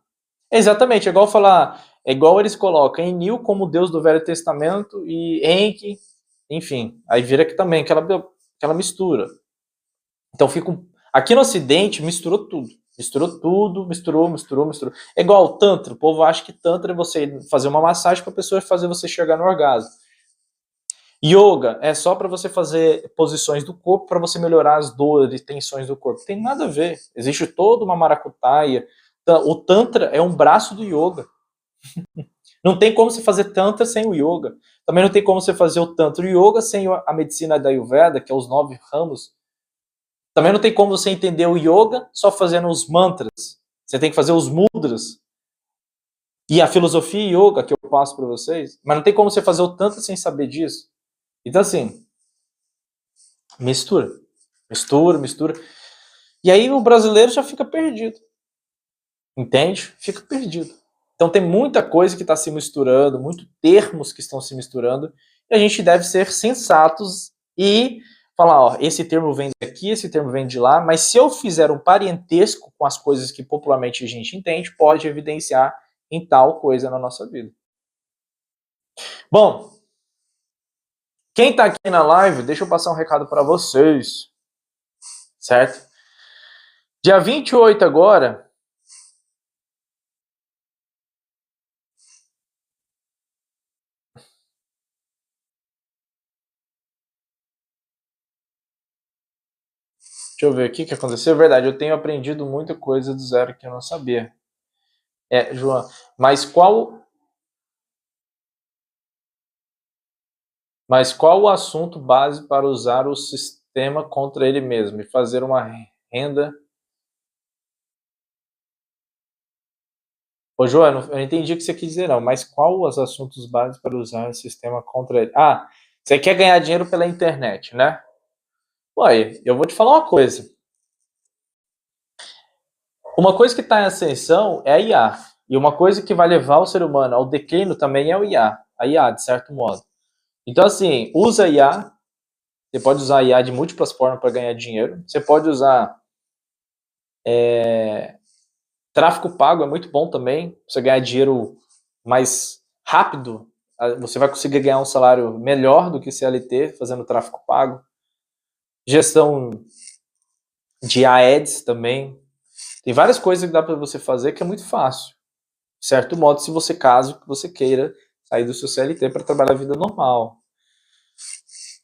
Exatamente, é igual falar, é igual eles colocam Enlil como Deus do Velho Testamento e Enki, enfim, aí vira aqui também aquela mistura. Então fica aqui no Ocidente misturou tudo. Misturou. É igual o Tantra. O povo acha que Tantra é você fazer uma massagem para a pessoa fazer você chegar no orgasmo. Yoga é só para você fazer posições do corpo para você melhorar as dores e tensões do corpo. Tem nada a ver. Existe toda uma maracutaia. O Tantra é um braço do yoga. Não tem como você fazer Tantra sem o yoga. Também não tem como você fazer o Tantra e o yoga sem a medicina da Ayurveda, que é os 9 ramos. Também não tem como você entender o yoga só fazendo os mantras. Você tem que fazer os mudras. E a filosofia yoga que eu passo para vocês. Mas não tem como você fazer o tantra sem saber disso. Então, assim, mistura. E aí o brasileiro já fica perdido. Entende? Fica perdido. Então tem muita coisa que está se misturando, muitos termos que estão se misturando. E a gente deve ser sensatos e falar, ó, esse termo vem daqui, esse termo vem de lá, mas se eu fizer um parentesco com as coisas que popularmente a gente entende, pode evidenciar em tal coisa na nossa vida. Bom, quem está aqui na live, deixa eu passar um recado para vocês, certo? Dia 28 agora, deixa eu ver aqui o que aconteceu. É verdade, eu tenho aprendido muita coisa do zero que eu não sabia. João, mas qual o assunto base para usar o sistema contra ele mesmo e fazer uma renda? Ô, João, eu não entendi o que você quis dizer, não, mas qual os assuntos básicos para usar o sistema contra ele? Ah, você quer ganhar dinheiro pela internet, né? Ué, eu vou te falar uma coisa. Uma coisa que está em ascensão é a IA. E uma coisa que vai levar o ser humano ao declínio também é o IA. A IA, de certo modo. Então, assim, usa a IA. Você pode usar a IA de múltiplas formas para ganhar dinheiro. Você pode usar tráfego pago, é muito bom também. Você ganhar dinheiro mais rápido. Você vai conseguir ganhar um salário melhor do que CLT fazendo tráfego pago. Gestão de ads também. Tem várias coisas que dá para você fazer que é muito fácil. De certo modo, se você caso que você queira sair do seu CLT para trabalhar a vida normal.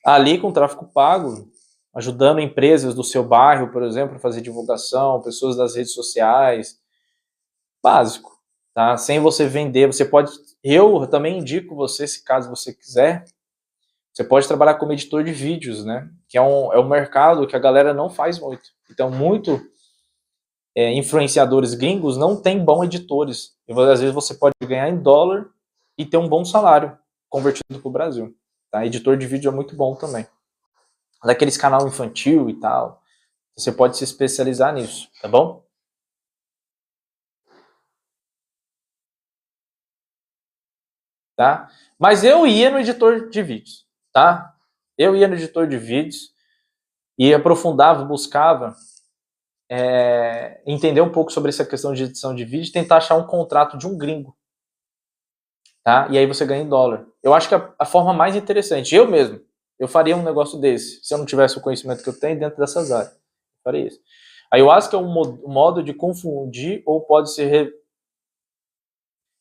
Ali com tráfego pago, ajudando empresas do seu bairro, por exemplo, a fazer divulgação, pessoas das redes sociais, básico, tá? Sem você vender, você pode, eu também indico você, se caso você quiser, Você pode trabalhar como editor de vídeos, né? Que é um mercado que a galera não faz muito. Então, influenciadores gringos não têm bons editores. E às vezes você pode ganhar em dólar e ter um bom salário convertido para o Brasil. Tá? Editor de vídeo é muito bom também. Daqueles canal infantil e tal. Você pode se especializar nisso, tá bom? Tá? Mas eu ia no editor de vídeos, tá? Eu ia no editor de vídeos e aprofundava, buscava entender um pouco sobre essa questão de edição de vídeo e tentar achar um contrato de um gringo, tá? E aí você ganha em dólar. Eu acho que a forma mais interessante, eu faria um negócio desse, se eu não tivesse o conhecimento que eu tenho dentro dessas áreas. Eu faria isso. A ayahuasca é um modo de confundir ou pode ser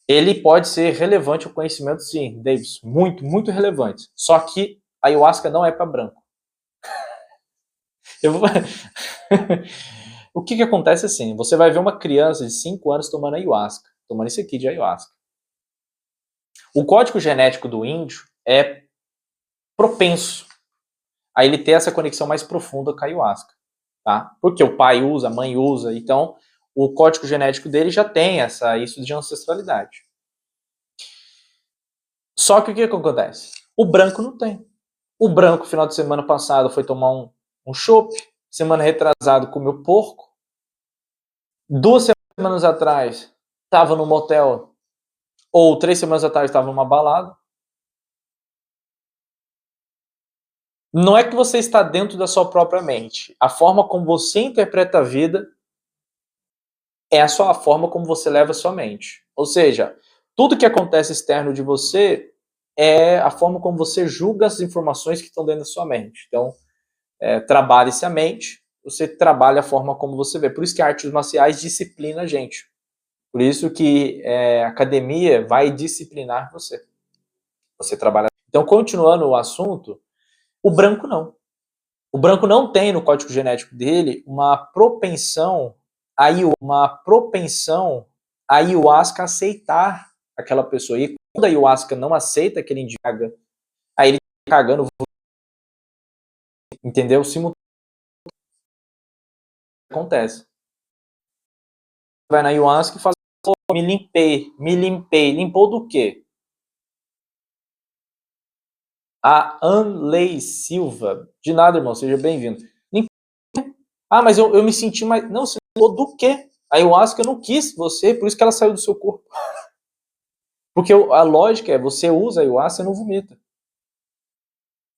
ele pode ser relevante ao conhecimento, sim, Davis, muito, muito relevante. Só que a ayahuasca não é para branco. Vou... O que acontece assim? Você vai ver uma criança de 5 anos tomando ayahuasca, tomando isso aqui de ayahuasca. O código genético do índio é propenso a ele ter essa conexão mais profunda com a ayahuasca, tá? Porque o pai usa, a mãe usa, então o código genético dele já tem isso de ancestralidade. Só que o que acontece? O branco não tem. O branco, final de semana passado, foi tomar um chopp. Semana retrasada, comeu porco. 2 semanas atrás, estava no motel. Ou 3 semanas atrás, estava numa balada. Não é que você está dentro da sua própria mente. A forma como você interpreta a vida é a forma como você leva a sua mente. Ou seja, tudo que acontece externo de você é a forma como você julga as informações que estão dentro da sua mente. Então, trabalhe-se a mente, você trabalha a forma como você vê. Por isso que artes marciais disciplina a gente. Por isso que a academia vai disciplinar você. Você trabalha. Então, continuando o assunto, o branco não. O branco não tem no código genético dele uma propensão a ayahuasca aceitar aquela pessoa. E quando a ayahuasca não aceita aquele indivíduo, aí ele tá cagando, entendeu? Simultaneamente acontece. Vai na ayahuasca e fala, me limpei. Limpou do quê? A Anley Silva. De nada, irmão, seja bem-vindo. Ah, mas eu me senti mais. Não, você limpou do quê? A ayahuasca não quis você, por isso que ela saiu do seu corpo. Porque a lógica é, você usa a ayahuasca e não vomita.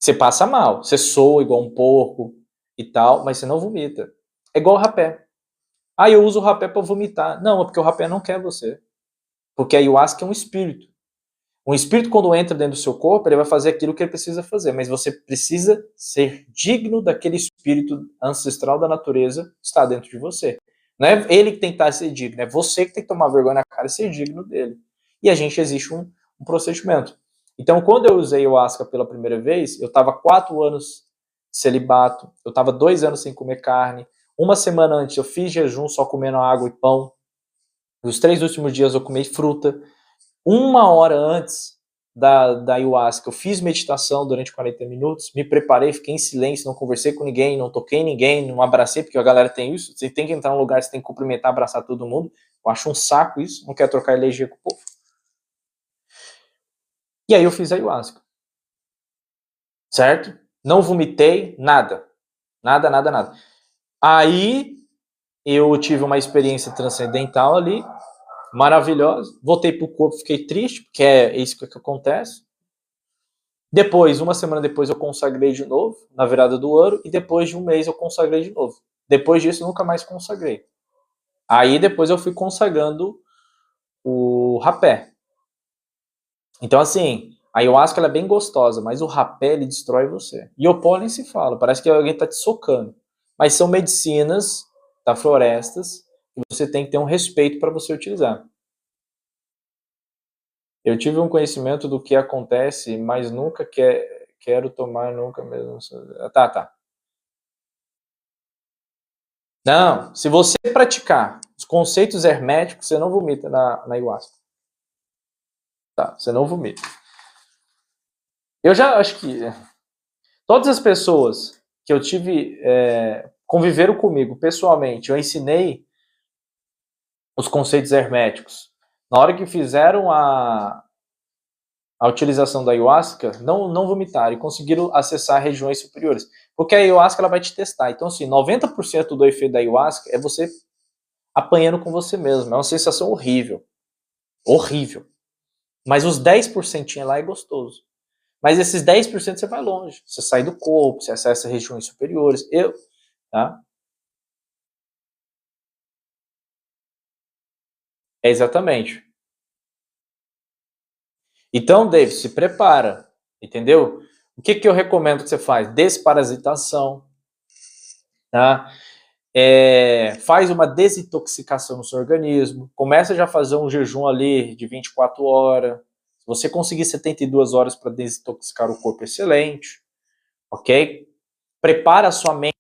Você passa mal, você soa igual um porco e tal, mas você não vomita. É igual o rapé. Ah, eu uso o rapé para vomitar. Não, é porque o rapé não quer você. Porque a ayahuasca é um espírito. Um espírito, quando entra dentro do seu corpo, ele vai fazer aquilo que ele precisa fazer, mas você precisa ser digno daquele espírito ancestral da natureza que está dentro de você. Não é ele que tem que ser digno, é você que tem que tomar vergonha na cara e ser digno dele. E a gente existe um procedimento. Então, quando eu usei o ayahuasca pela primeira vez, eu estava 4 anos celibato, eu estava 2 anos sem comer carne. Uma semana antes eu fiz jejum só comendo água e pão. Nos 3 últimos dias eu comi fruta. 1 hora antes da ayahuasca, eu fiz meditação durante 40 minutos, me preparei, fiquei em silêncio, não conversei com ninguém, não toquei ninguém, não abracei, porque a galera tem isso, você tem que entrar num lugar, você tem que cumprimentar, abraçar todo mundo. Eu acho um saco isso, não quero trocar energia com o povo. E aí eu fiz a ayahuasca. Certo? Não vomitei, nada. Nada. Aí eu tive uma experiência transcendental ali, maravilhosa. Voltei pro corpo, fiquei triste, porque é isso que acontece. Depois, 1 semana depois, eu consagrei de novo, na virada do ano, e depois de 1 mês eu consagrei de novo. Depois disso, nunca mais consagrei. Aí depois eu fui consagrando o rapé. Então, assim, a ayahuasca ela é bem gostosa, mas o rapé ele destrói você. E o pólen se fala, parece que alguém está te socando. Mas são medicinas da florestas que você tem que ter um respeito para você utilizar. Eu tive um conhecimento do que acontece, mas nunca quero tomar, nunca mesmo. Tá. Não, se você praticar os conceitos herméticos, você não vomita na ayahuasca. Tá, você não vomita. Eu já acho que todas as pessoas que eu tive, conviveram comigo pessoalmente, eu ensinei os conceitos herméticos. Na hora que fizeram a utilização da ayahuasca, não vomitaram e conseguiram acessar regiões superiores. Porque a ayahuasca ela vai te testar. Então, assim, 90% do efeito da ayahuasca é você apanhando com você mesmo. É uma sensação horrível. Horrível. Mas os 10% lá é gostoso. Mas esses 10% você vai longe. Você sai do corpo, você acessa regiões superiores. Tá? É exatamente. Então, David, se prepara, entendeu? O que eu recomendo que você faz? Desparasitação, tá? Faz uma desintoxicação no seu organismo, começa já a fazer um jejum ali de 24 horas. Se você conseguir 72 horas para desintoxicar o corpo, excelente, ok? Prepara a sua mente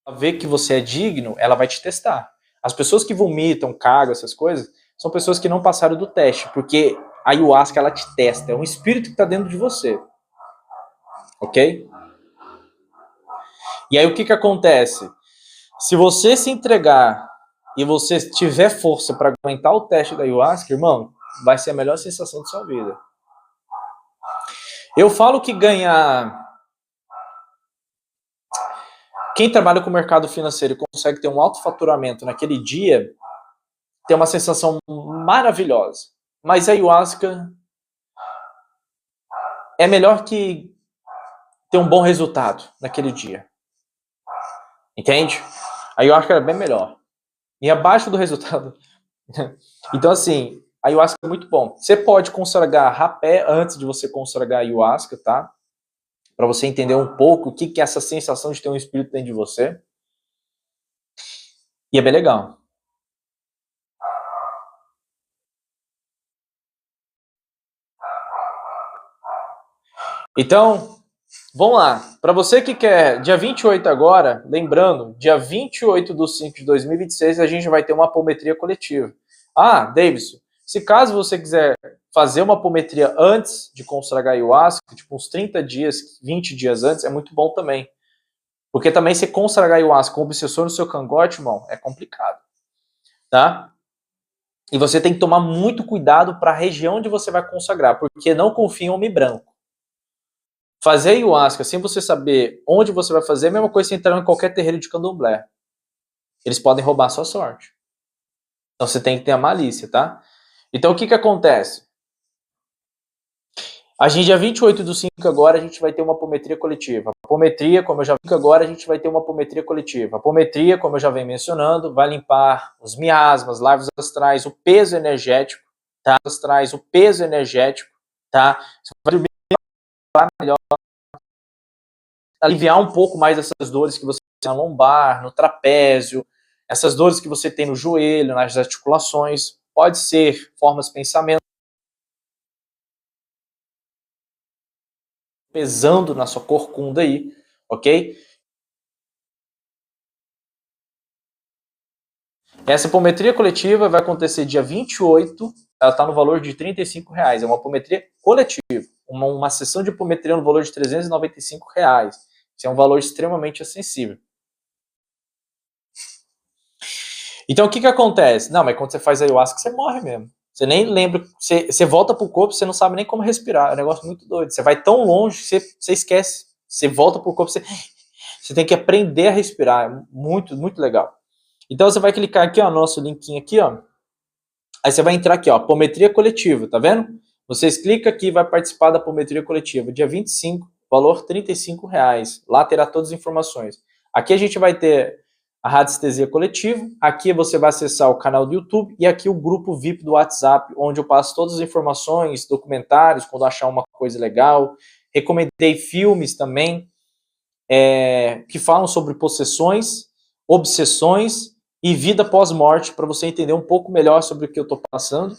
para ver que você é digno, ela vai te testar. As pessoas que vomitam, cagam, essas coisas, são pessoas que não passaram do teste, porque a ayahuasca ela te testa, é um espírito que está dentro de você, ok? E aí o que acontece? Se você se entregar e você tiver força para aguentar o teste da ayahuasca, irmão, vai ser a melhor sensação da sua vida. Eu falo que ganhar. Quem trabalha com o mercado financeiro e consegue ter um alto faturamento naquele dia, tem uma sensação maravilhosa. Mas a ayahuasca é melhor que ter um bom resultado naquele dia. Entende? A ayahuasca é bem melhor. E abaixo do resultado. Então, assim, a ayahuasca é muito bom. Você pode consagrar rapé antes de você consagrar a ayahuasca, tá? Para você entender um pouco o que é essa sensação de ter um espírito dentro de você. E é bem legal. Então, vamos lá. Para você que quer, dia 28 agora, lembrando, dia 28/5/2026, a gente vai ter uma apometria coletiva. Ah, Davidson, se caso você quiser fazer uma apometria antes de consagrar ayahuasca, tipo uns 30 dias, 20 dias antes, é muito bom também. Porque também se consagrar ayahuasca com obsessor no seu cangote, irmão, é complicado. Tá? E você tem que tomar muito cuidado para a região onde você vai consagrar, porque não confia em homem branco. Fazer ayahuasca sem você saber onde você vai fazer é a mesma coisa que entrar em qualquer terreiro de candomblé. Eles podem roubar a sua sorte. Então você tem que ter a malícia, tá? Então o que acontece? A gente, dia 28/5 agora, a gente vai ter uma apometria coletiva. A apometria, como eu já vi agora, a gente vai ter uma apometria coletiva. A apometria, como eu já venho mencionando, vai limpar os miasmas, larvas astrais, o peso energético, tá? Astrais, o peso energético, tá? Você vai dormir melhor, aliviar um pouco mais essas dores que você tem na lombar, no trapézio, essas dores que você tem no joelho, nas articulações. Pode ser formas de pensamento pesando na sua corcunda aí, ok? Essa apometria coletiva vai acontecer dia 28, ela está no valor de R$ 35. É uma apometria coletiva, uma sessão de apometria no valor de R$ 395. Isso é um valor extremamente acessível. Então o que acontece? Não, mas quando você faz ayahuasca, você morre mesmo. Você nem lembra, você volta pro corpo, você não sabe nem como respirar. É um negócio muito doido. Você vai tão longe que você esquece. Você volta pro corpo, você tem que aprender a respirar. É muito, muito legal. Então você vai clicar aqui, ó, no nosso linkinho aqui, ó. Aí você vai entrar aqui, ó, apometria coletiva, tá vendo? Vocês clicam aqui e vai participar da apometria coletiva. Dia 25, valor R$ 35. Lá terá todas as informações. Aqui a gente vai ter a radiestesia coletiva, aqui você vai acessar o canal do YouTube e aqui o grupo VIP do WhatsApp, onde eu passo todas as informações, documentários, quando achar uma coisa legal. Recomendei filmes também, que falam sobre possessões, obsessões e vida pós-morte, para você entender um pouco melhor sobre o que eu estou passando.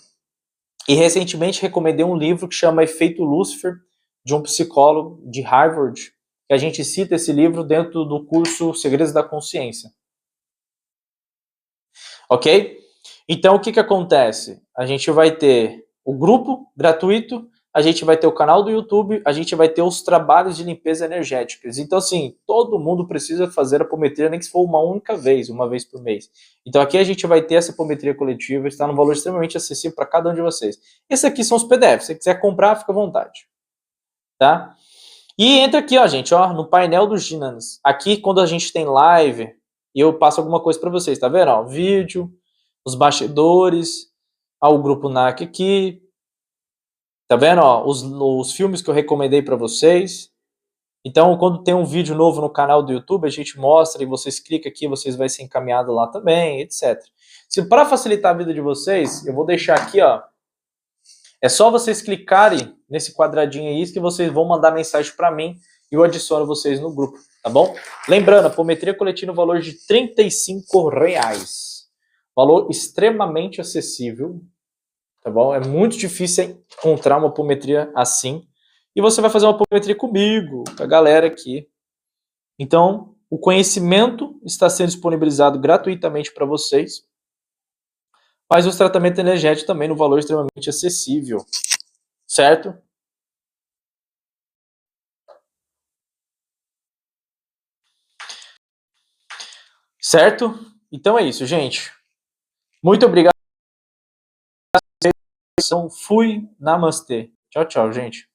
E recentemente recomendei um livro que chama Efeito Lúcifer, de um psicólogo de Harvard, que a gente cita esse livro dentro do curso Segredos da Consciência. Ok? Então, o que acontece? A gente vai ter o grupo gratuito, a gente vai ter o canal do YouTube, a gente vai ter os trabalhos de limpeza energéticas. Então, assim, todo mundo precisa fazer a apometria, nem que se for uma única vez, uma vez por mês. Então, aqui a gente vai ter essa apometria coletiva, está num valor extremamente acessível para cada um de vocês. Esses aqui são os PDFs, se você quiser comprar, fica à vontade. Tá? E entra aqui, ó, gente, ó, no painel dos Ginanos. Aqui, quando a gente tem live, eu passo alguma coisa para vocês, tá vendo? Ó, vídeo, os bastidores, ó, o grupo NAC aqui, tá vendo? Ó, os filmes que eu recomendei para vocês. Então, quando tem um vídeo novo no canal do YouTube, a gente mostra e vocês clicam aqui, vocês vão ser encaminhados lá também, etc. Se para facilitar a vida de vocês, eu vou deixar aqui, ó. É só vocês clicarem nesse quadradinho aí que vocês vão mandar mensagem para mim e eu adiciono vocês no grupo, tá bom? Lembrando, apometria coletiva no valor de R$35. Valor extremamente acessível, tá bom? É muito difícil encontrar uma apometria assim. E você vai fazer uma apometria comigo, com a galera aqui. Então, o conhecimento está sendo disponibilizado gratuitamente para vocês, mas os tratamentos energéticos também no valor extremamente acessível, certo? Certo? Então é isso, gente. Muito obrigado. Fui, namastê. Tchau, tchau, gente.